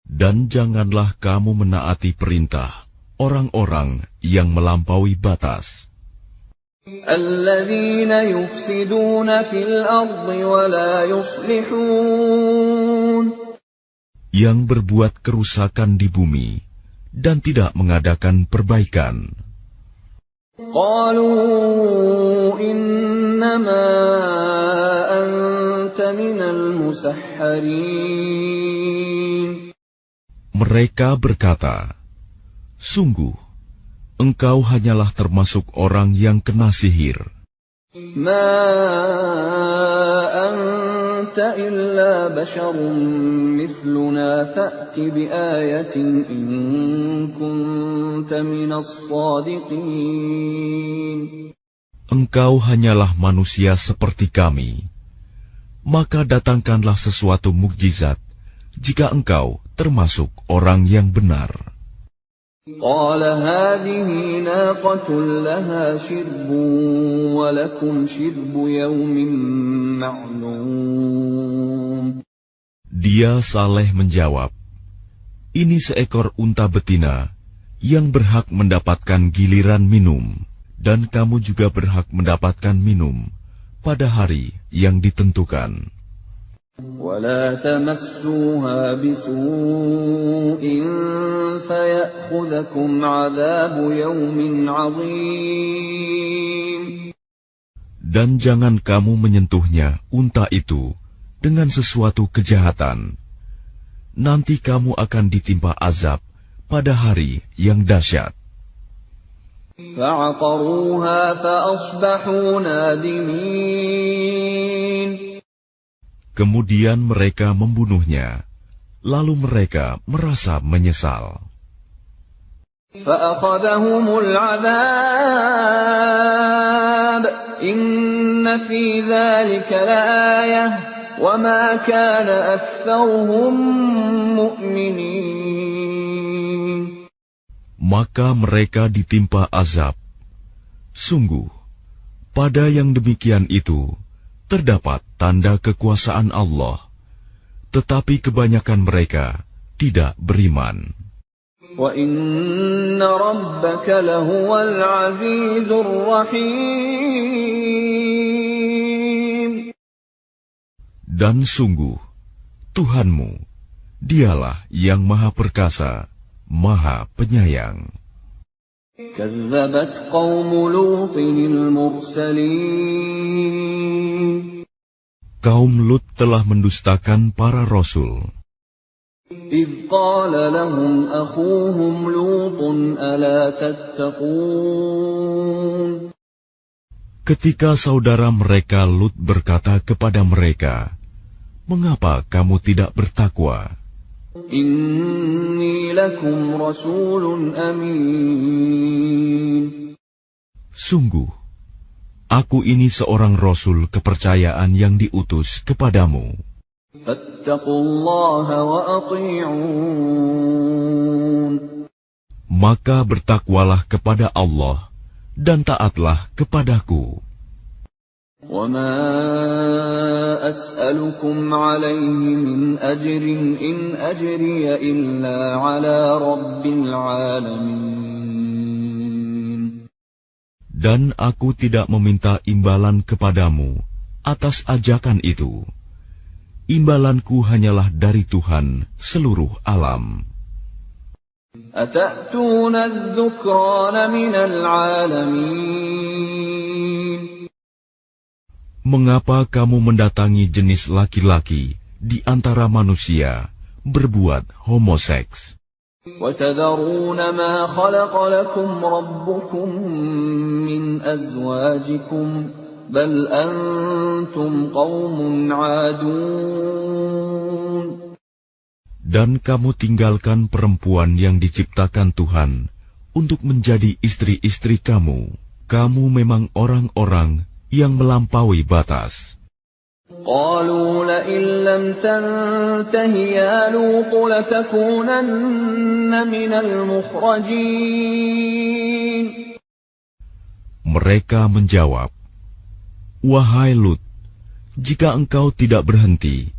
Dan janganlah kamu menaati perintah orang-orang yang melampaui batas.
الَّذِينَ يُفْسِدُونَ فِي الْأَرْضِ وَلَا يُصْلِحُونَ.
Yang berbuat kerusakan di bumi dan tidak mengadakan perbaikan.
قَالُوا إِنَّمَا أَنْتَ مِنَ الْمُسَحَّرِينَ.
Mereka berkata, "Sungguh, engkau hanyalah termasuk orang yang kena sihir.
مَا أَنْتَ إِلَّا بَشَرٌ مِثْلُنَا فَأْتِ بِآيَةٍ إِن كُنْتَ مِنَ الصَّادِقِينَ.
Engkau hanyalah manusia seperti kami. Maka datangkanlah sesuatu mukjizat jika engkau termasuk orang yang benar."
قَالَ هَٰذِهِ نَاقَةٌ لَهَا شِرْبٌ وَلَكُمْ شِرْبُ يَوْمٍ مَّعْلُومٍ.
Dia Saleh menjawab, "Ini seekor unta betina yang berhak mendapatkan giliran minum, dan kamu juga berhak mendapatkan minum pada hari yang ditentukan.
وَلَا تَمَسُّوهَا بِسُوءٍ فَيَأْخُذَكُمْ عَذَابُ يَوْمٍ عَظِيمٍ.
Dan jangan kamu menyentuhnya, unta itu, dengan sesuatu kejahatan. Nanti kamu akan ditimpa azab pada hari yang dahsyat.
فَعَقَرُوهَا فَأَصْبَحُوا نَادِمِينَ.
Kemudian mereka membunuhnya, lalu mereka merasa menyesal.
فَأَخَذَهُمُ الْعَذَابُ إِنَّ فِي ذَلِكَ لَآيَةً وَمَا كَانَ أَكْثَرُهُم مُؤْمِنِينَ.
Maka mereka ditimpa azab. Sungguh, pada yang demikian itu terdapat tanda kekuasaan Allah, tetapi kebanyakan mereka tidak beriman.
وَإِنَّ رَبَّكَ لَهُوَ الْعَزِيزُ الرَّحِيمُ.
Dan sungguh, Tuhanmu, dialah yang Maha Perkasa, Maha Penyayang.
كَذَّبَتْ قَوْمُ لُوطٍ الْمُرْسَلِينَ.
Kaum Lut telah mendustakan para rasul.
إِذْ قَالَ لَهُمْ أَخُوهُمْ لُوطٌ أَلَا تَتَّقُونَ.
Ketika saudara mereka Lut berkata kepada mereka, "Mengapa kamu tidak bertakwa?
إِنِّي لَكُمْ رَسُولٌ أَمِينٌ.
Sungguh, aku ini seorang rasul kepercayaan yang diutus kepadamu.
فَاتَّقُوا اللَّهَ وَأَطِيعُونِ.
Maka bertakwalah kepada Allah dan taatlah kepadaku.
وَمَا أَسْأَلُكُمْ عَلَيْهِ مِنْ أَجْرٍ إِنْ أَجْرِيَ إِلَّا عَلَى رَبِّ الْعَالَمِينَ.
Dan aku tidak meminta imbalan kepadamu atas ajakan itu. Imbalanku hanyalah dari Tuhan seluruh alam.
أَتَأْتُونَ الذُّكْرَانَ مِنَ الْعَالَمِينَ.
Mengapa kamu mendatangi jenis laki-laki di antara manusia berbuat homoseks?
وَتَذَرُونَ مَا خَلَقَ لَكُمْ رَبُّكُم مِّنْ أَزْوَاجِكُمْ بَلْ أَنْتُمْ قَوْمٌ عَادُونَ.
Dan kamu tinggalkan perempuan yang diciptakan Tuhan untuk menjadi istri-istri kamu. Kamu memang orang-orang yang melampaui batas.
قَالُوا لَئِن لَّمْ تَنْتَهِ يَا لُوطُ لَتَكُونَنَّ مِنَ الْمُخْرَجِينَ.
Mereka menjawab, "Wahai Lut, jika engkau tidak berhenti,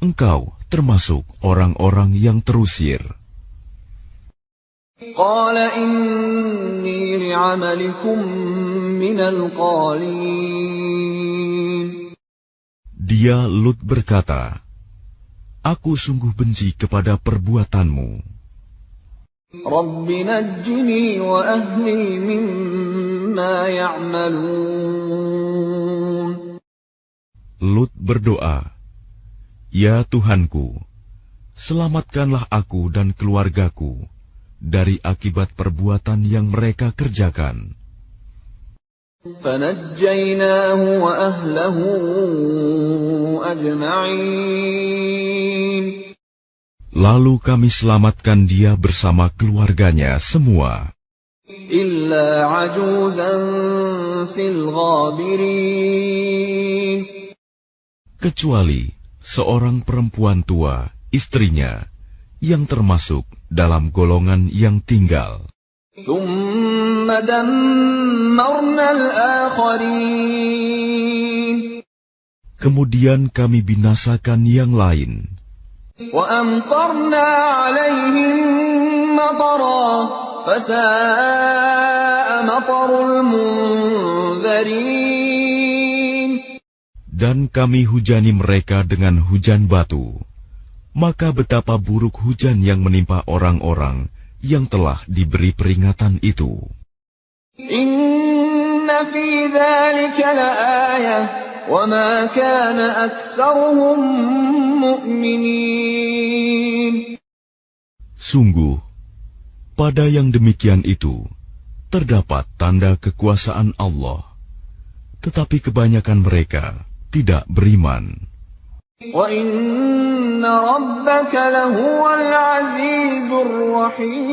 engkau termasuk orang-orang yang terusir."
قَالَ إِنِّي لِعَمَلِكُم مِّنَ الْقَالِينَ.
Dia Lut berkata, "Aku sungguh benci kepada perbuatanmu.
رَبِّ نَجِّنِي وَأَهْلِي مِمَّا يَعْمَلُونَ.
Lut berdoa, "Ya Tuhanku, selamatkanlah aku dan keluargaku dari akibat perbuatan yang mereka kerjakan."
فَنَجَّيْنَاهُ وَأَهْلَهُ أَجْمَعِينَ.
Lalu kami selamatkan dia bersama keluarganya semua,
إِلَّا عَجُوزًا فِي الْغَابِرِينَ.
kecuali seorang perempuan tua, istrinya, yang termasuk dalam golongan yang tinggal.
ثُمَّ دَمَّرْنَا الْآخَرِينَ.
Kemudian kami binasakan yang lain.
وَأَمْطَرْنَا عَلَيْهِم مَّطَرًا فَسَاءَ مَطَرُ الْمُنذَرِينَ.
Dan kami hujani mereka dengan hujan batu. Maka betapa buruk hujan yang menimpa orang-orang yang telah diberi peringatan itu.
إِنَّ في ذلك لآية وما كان أكثرهم مؤمنين.
Sungguh, pada yang demikian itu terdapat tanda kekuasaan Allah, tetapi kebanyakan mereka tidak beriman.
وَإِنَّ رَبَّكَ لَهُوَ الْعَزِيزُ الرَّحِيمُ.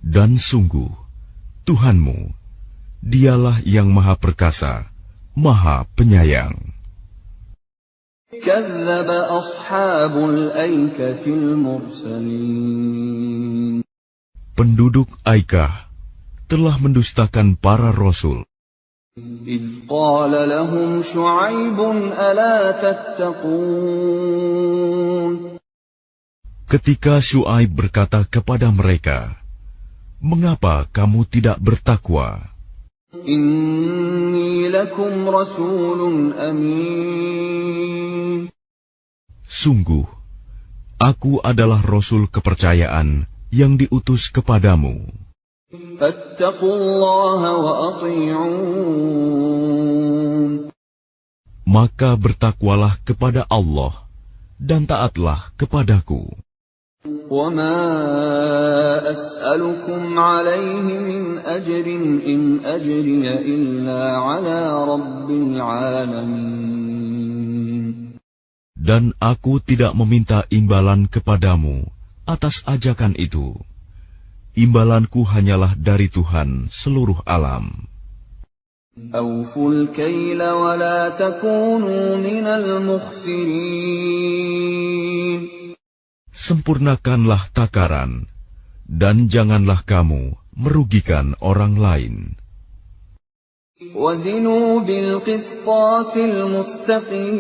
Dan sungguh, Tuhanmu, dialah yang Maha Perkasa, Maha Penyayang.
كَذَّبَ أَصْحَابُ الْأَيْكَةِ الْمُرْسَلِينَ.
Penduduk Aikah telah mendustakan para rasul.
إِذْ قَالَ لَهُمْ شُعَيْبٌ أَلَا تَتَّقُونَ.
Ketika Syuaib berkata kepada mereka, "Mengapa kamu tidak bertakwa?
إِنِّي لَكُمْ رَسُولٌ أَمِينٌ.
Sungguh, aku adalah Rasul kepercayaan yang diutus kepadamu.
فَاتَّقُوا اللَّهَ وَأَطِيعُونِ.
Maka bertakwalah kepada Allah dan taatlah kepadaku.
وَمَا أَسْأَلُكُمْ عَلَيْهِ مِنْ أَجْرٍ إِنْ أَجْرِيَ إِلَّا عَلَى رَبِّ الْعَالَمِينَ.
Dan aku tidak meminta imbalan kepadamu atas ajakan itu. Imbalanku hanyalah dari Tuhan seluruh alam.
أَوْفُوا الْكَيْلَ وَلَا تَكُونُوا مِنَ الْمُخْسِرِينَ.
Sempurnakanlah takaran, dan janganlah kamu merugikan orang lain.
وَزِنُوا بِالْقِسْطَاسِ الْمُسْتَقِيمِ.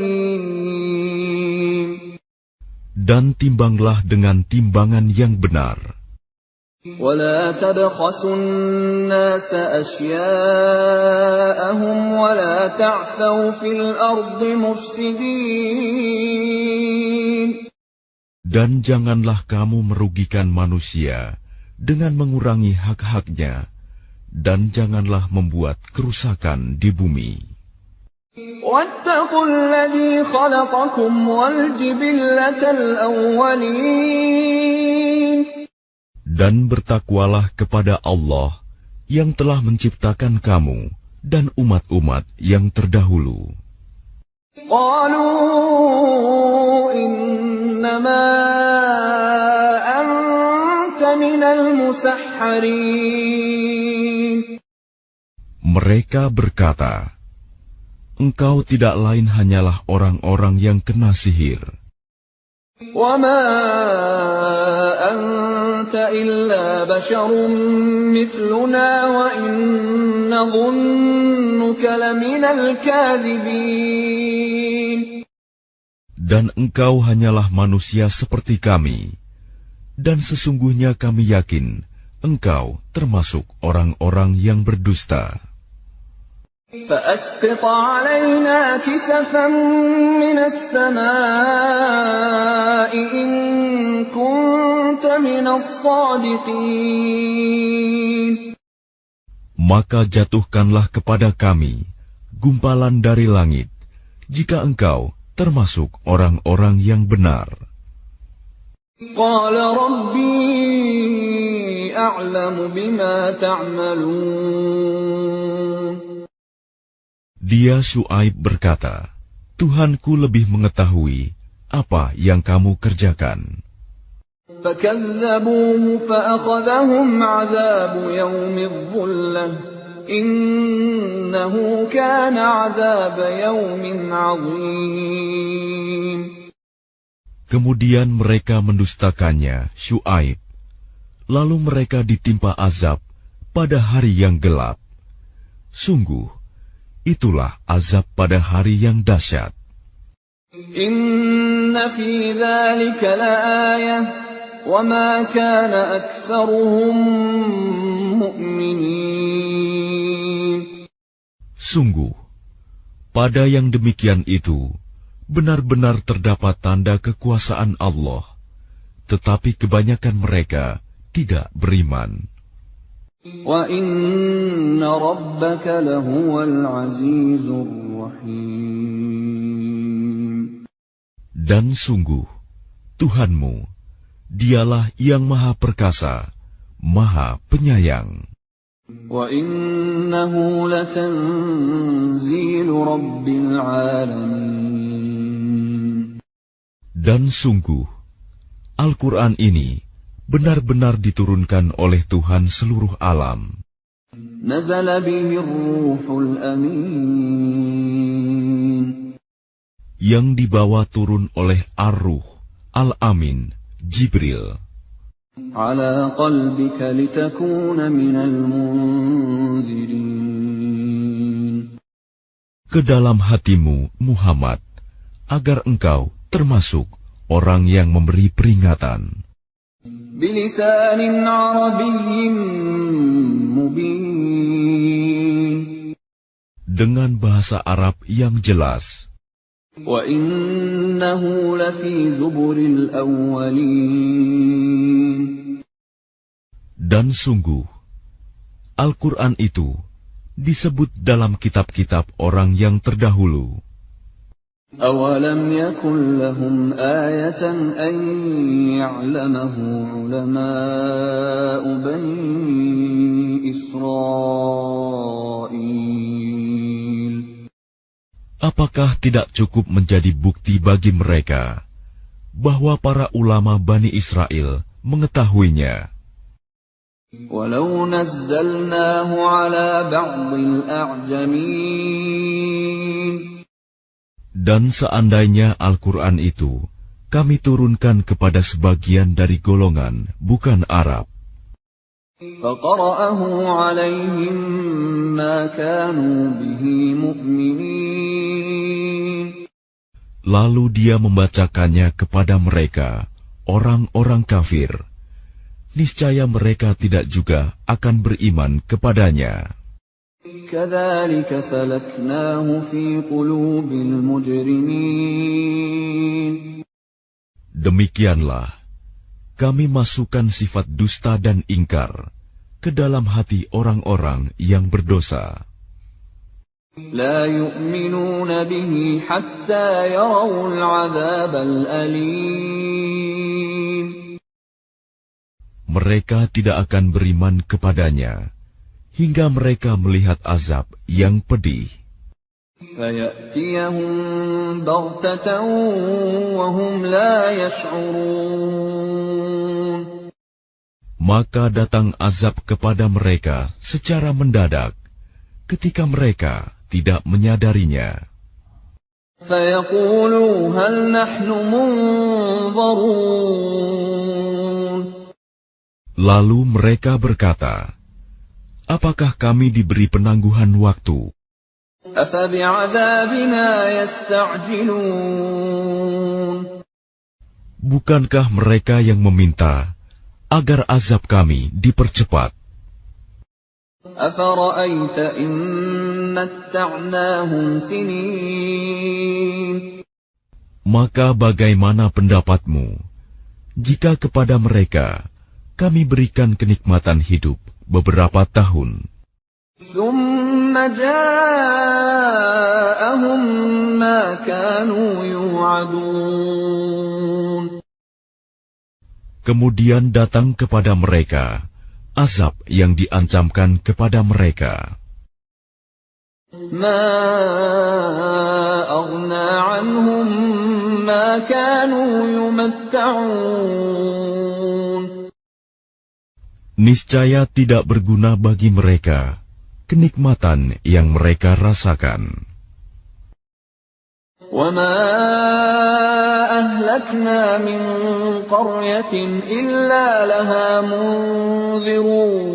Dan timbanglah dengan timbangan yang benar.
وَلَا تَبْخَسُوا النَّاسَ أَشْيَاءَهُمْ وَلَا تَعْثَوْا فِي الْأَرْضِ مُفْسِدِينَ.
Dan janganlah kamu merugikan manusia dengan mengurangi hak-haknya, dan janganlah membuat kerusakan di bumi.
وَاتَّقُوا الَّذِي خَلَقَكُمْ وَالْجِبِلَّةَ الْأَوَّلِينَ.
Dan bertakwalah kepada Allah yang telah menciptakan kamu dan umat-umat yang terdahulu.
قَالُوا إِنَّمَا أَنْتَ مِنَ الْمُسَحَّرِينَ.
Mereka berkata, "Engkau tidak lain hanyalah orang-orang yang kena sihir.
وَمَا أَنْتَ إِلَّا بَشَرٌ مِثْلُنَا وَإِنْ نَظُنُّكَ لَمِنَ الْكَاذِبِينَ.
Dan engkau hanyalah manusia seperti kami, dan sesungguhnya kami yakin engkau termasuk orang-orang yang berdusta.
فَأَسْقِطْ عَلَيْنَا كِسَفًا مِنَ السَّمَاءِ إِن كُنتَ مِنَ الصَّادِقِينَ.
Maka jatuhkanlah kepada kami gumpalan dari langit, jika engkau termasuk orang-orang yang benar.
قَالَ رَبِّي أَعْلَمُ بِمَا تَعْمَلُونَ.
Dia Syuaib berkata, Tuhanku lebih mengetahui apa yang kamu kerjakan.
فَكَذَّبُوهُ فَأَخَذَهُمْ عَذَابُ يَوْمِ الظُّلَّةِ إِنَّهُ كَانَ عَذَابَ يَوْمٍ عَظِيمٍ.
Kemudian mereka mendustakannya, Syuaib. Lalu mereka ditimpa azab pada hari yang gelap. Sungguh, itulah azab pada hari yang dahsyat.
Inna fi dzalika laayah wa ma kana aktsaruhum mu'minin.
Sungguh, pada yang demikian itu benar-benar terdapat tanda kekuasaan Allah, tetapi kebanyakan mereka tidak beriman.
وَإِنَّ رَبَّكَ لَهُوَ الْعَزِيزُ الرَّحِيمُ.
Dan sungguh, Tuhanmu, Dialah yang Maha Perkasa, Maha Penyayang.
وَإِنَّهُ لَتَنزِيلُ رَبِّ الْعَالَمِينَ.
Dan sungguh, Al-Quran ini benar-benar diturunkan oleh Tuhan seluruh alam.
نَزَلَ بِهِ الرُّوحُ الْأَمِينُ.
Yang dibawa turun oleh Ar-Ruh, Al-Amin, Jibril.
عَلَى قَلْبِكَ لِتَكُونَ مِنَ الْمُنذِرِينَ.
Ke dalam hatimu, Muhammad, agar engkau termasuk orang yang memberi peringatan.
بِلِسَانٍ عَرَبِيٍّ مُبِينٍ.
Dengan bahasa Arab yang jelas.
وَإِنَّهُ لَفِي زُبُرِ الْأَوَّلِينَ.
Dan sungguh, Al-Quran itu disebut dalam kitab-kitab orang yang terdahulu.
أَوَلَمْ يَكُنْ لَهُمْ آيَةً أَنْ يَعْلَمَهُ عُلَمَاءُ بَنِي إِسْرَائِيلَ.
Apakah tidak cukup menjadi bukti bagi mereka bahwa para ulama Bani Israel mengetahuinya?
وَلَوْ نَزَّلْنَاهُ عَلَى بَعْضِ الْأَعْجَمِينَ.
Dan seandainya Al-Quran itu kami turunkan kepada sebagian dari golongan bukan Arab,
فَقَرَأَهُ عَلَيْهِمْ مَا كَانُوا بِهِ مُؤْمِنِينَ.
lalu dia membacakannya kepada mereka, orang-orang kafir, niscaya mereka tidak juga akan beriman kepadanya.
كَذَلِكَ سَلَكْنَاهُ فِي قُلُوبِ الْمُجْرِمِينَ.
Demikianlah kami masukkan sifat dusta dan ingkar ke dalam hati orang-orang yang berdosa.
لَا يُؤْمِنُونَ بِهِ حَتَّى يَرَوُا الْعَذَابَ الْأَلِيمَ.
Mereka tidak akan beriman kepadanya hingga mereka melihat azab yang pedih.
فَيَأْتِيَهُم بَغْتَةً وَهُمْ لَا يَشْعُرُونَ.
Maka datang azab kepada mereka secara mendadak, ketika mereka tidak menyadarinya.
فَيَقُولُوا هَلْ نَحْنُ مُنظَرُونَ.
Lalu mereka berkata, apakah kami diberi penangguhan waktu?
أَفَبِعَذَابِنَا يَسْتَعْجِلُونَ.
Bukankah mereka yang meminta agar azab kami dipercepat?
أَفَرَأَيْتَ إِن مَّتَّعْنَاهُمْ سِنِينَ.
Maka bagaimana pendapatmu jika kepada mereka kami berikan kenikmatan hidup beberapa tahun?
ثُمَّ جَاءَهُم مَّا كَانُوا يُوعَدُونَ.
Kemudian datang kepada mereka azab yang diancamkan kepada mereka.
مَا أَغْنَىٰ عَنْهُم مَّا كَانُوا يُمَتَّعُونَ.
Niscaya tidak berguna bagi mereka kenikmatan yang mereka rasakan.
وَمَا أَهْلَكْنَا مِنْ قَرْيَةٍ إِلَّا لَهَا مُنذِرُونَ.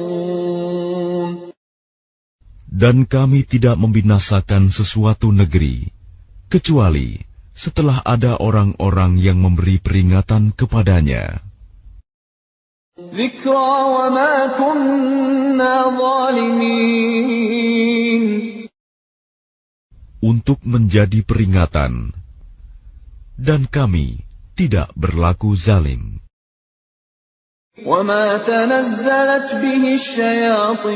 Dan kami tidak membinasakan sesuatu negeri, kecuali setelah ada orang-orang yang memberi peringatan kepadanya.
ذِكْرَى وَمَا كُنَّا ظَالِمِينَ.
Untuk menjadi peringatan, dan kami tidak berlaku zalim.
وَمَا تَنَزَّلَتْ بِهِ الشَّيَاطِينُ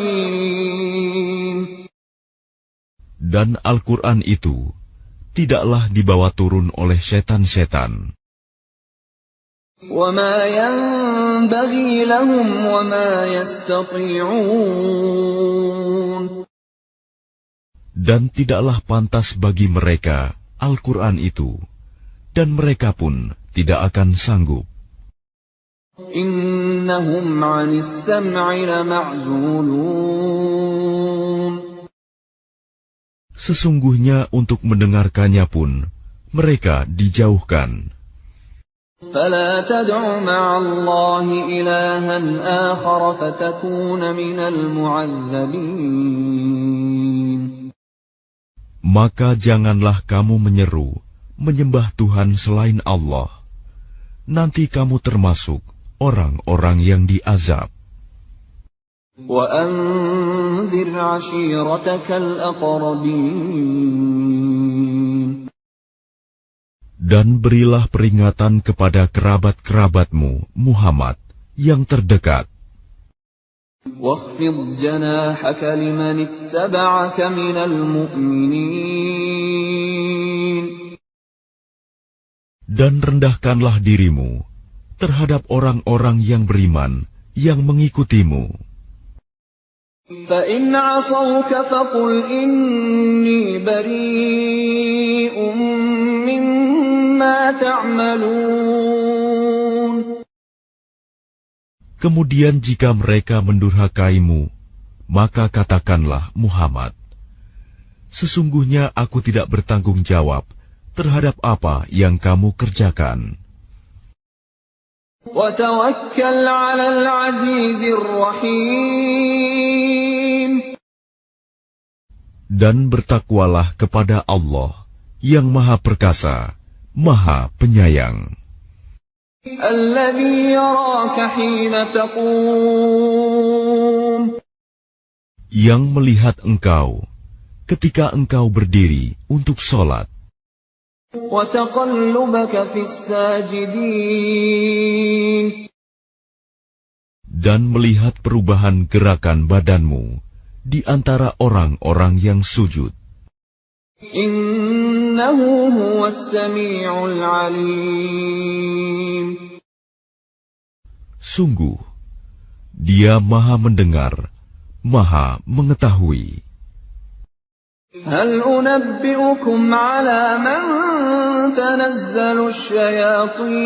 Dan Al-Quran itu tidaklah dibawa turun oleh setan-setan.
وَمَا يَنبَغِي لَهُمْ وَمَا يَسْتَطِيعُونَ
Dan tidaklah pantas bagi mereka Al-Quran itu, dan mereka pun tidak akan sanggup.
إِنَّهُمْ عَنِ السَّمْعِ لَمَعْزُولُونَ
Sesungguhnya untuk mendengarkannya pun mereka dijauhkan.
فَلَا تَدْعُ مَعَ اللَّهِ إِلَٰهًا آخَرَ فَتَكُونَ مِنَ الْمُعَذَّبِينَ
Maka janganlah kamu menyembah Tuhan selain Allah. Nanti kamu termasuk orang-orang yang diazab.
وَأَنذِرْ عَشِيرَتَكَ الْأَقْرَبِينَ
Dan berilah peringatan kepada kerabat-kerabatmu, Muhammad, yang terdekat.
وَاخْفِضْ جَنَاحَكَ لِمَنِ اتَّبَعَكَ مِنَ الْمُؤْمِنِينَ
Dan rendahkanlah dirimu terhadap orang-orang yang beriman, yang mengikutimu.
فَإِنْ عَصَوْكَ فَقُلْ إِنِّي بَرِيءٌ مِّمَّا تَعْمَلُونَ
Kemudian jika mereka mendurhakaimu, maka katakanlah, Muhammad, sesungguhnya aku tidak bertanggung jawab terhadap apa yang kamu kerjakan.
وَتَوَكَّلْ عَلَى الْعَزِيزِ الرَّحِيمِ
Dan bertakwalah kepada Allah yang Maha Perkasa, Maha Penyayang.
الَّذِي يَرَاكَ حِينَ تَقُومُ
Yang melihat engkau ketika engkau berdiri untuk sholat.
وَتَقَلُّبَكَ فِي السَّاجِدِينَ
Dan melihat perubahan gerakan badanmu di antara orang-orang yang sujud.
إِنَّهُ هُوَ السَّمِيعُ الْعَلِيمُ
Sungguh, Dia Maha mendengar, Maha mengetahui.
هَلْ أُنَبِّئُكُمْ عَلَى مَنْ تَنَزَّلُ الشَّيَاطِينُ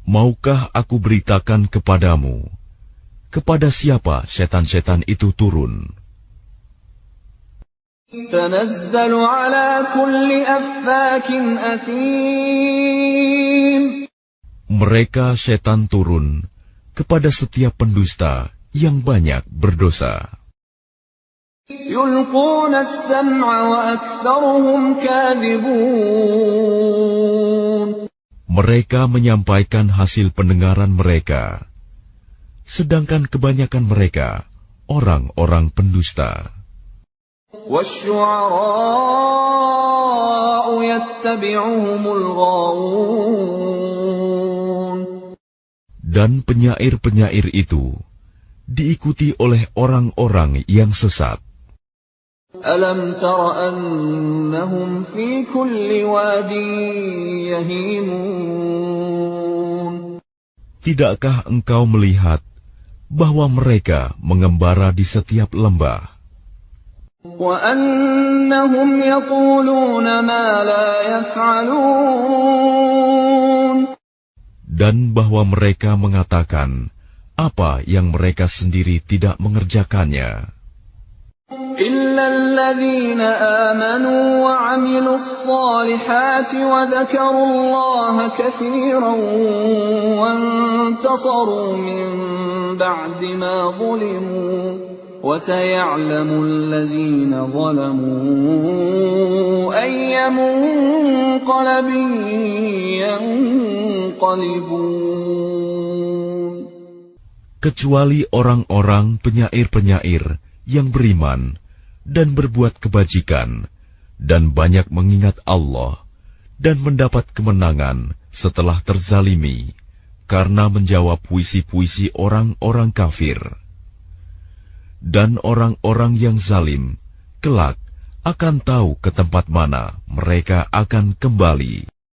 Maukah aku beritakan kepadamu, kepada siapa setan-setan itu turun?
تَنَزَّلُ عَلَى كُلِّ أَفَّاكٍ أَثِيمٍ
Mereka setan turun kepada setiap pendusta yang banyak berdosa.
يُلْقُونَ السَّمْعَ وَأَكْثَرُهُمْ كَاذِبُونَ
Mereka menyampaikan hasil pendengaran mereka, sedangkan kebanyakan mereka orang-orang pendusta.
وَالشُّعَرَاءُ يَتَّبِعُهُمُ الْغَاوُونَ
Dan penyair-penyair itu diikuti oleh orang-orang yang sesat.
أَلَمْ تَرَ أَنَّهُمْ فِي كُلِّ وَادٍ يَهِيمُونَ
Tidakkah engkau melihat bahwa mereka mengembara di setiap lembah?
وَأَنَّهُمْ يَقُولُونَ مَا لَا يَفْعَلُونَ
Dan bahwa mereka mengatakan apa yang mereka sendiri tidak mengerjakannya.
إِلَّا الَّذِينَ آمَنُوا وَعَمِلُوا الصَّالِحَاتِ وَذَكَرُوا اللَّهَ كَثِيرًا وَانتَصَرُوا مِن بَعْدِ مَا ظُلِمُوا وَسَيَعْلَمُ الَّذِينَ ظَلَمُوا أَيَّ مُنقَلَبٍ يَنقَلِبُونَ
Kecuali orang-orang penyair-penyair yang beriman dan berbuat kebajikan dan banyak mengingat Allah dan mendapat kemenangan
setelah terzalimi karena menjawab puisi-puisi orang-orang kafir. Dan orang-orang yang zalim kelak akan tahu ke tempat mana mereka akan kembali.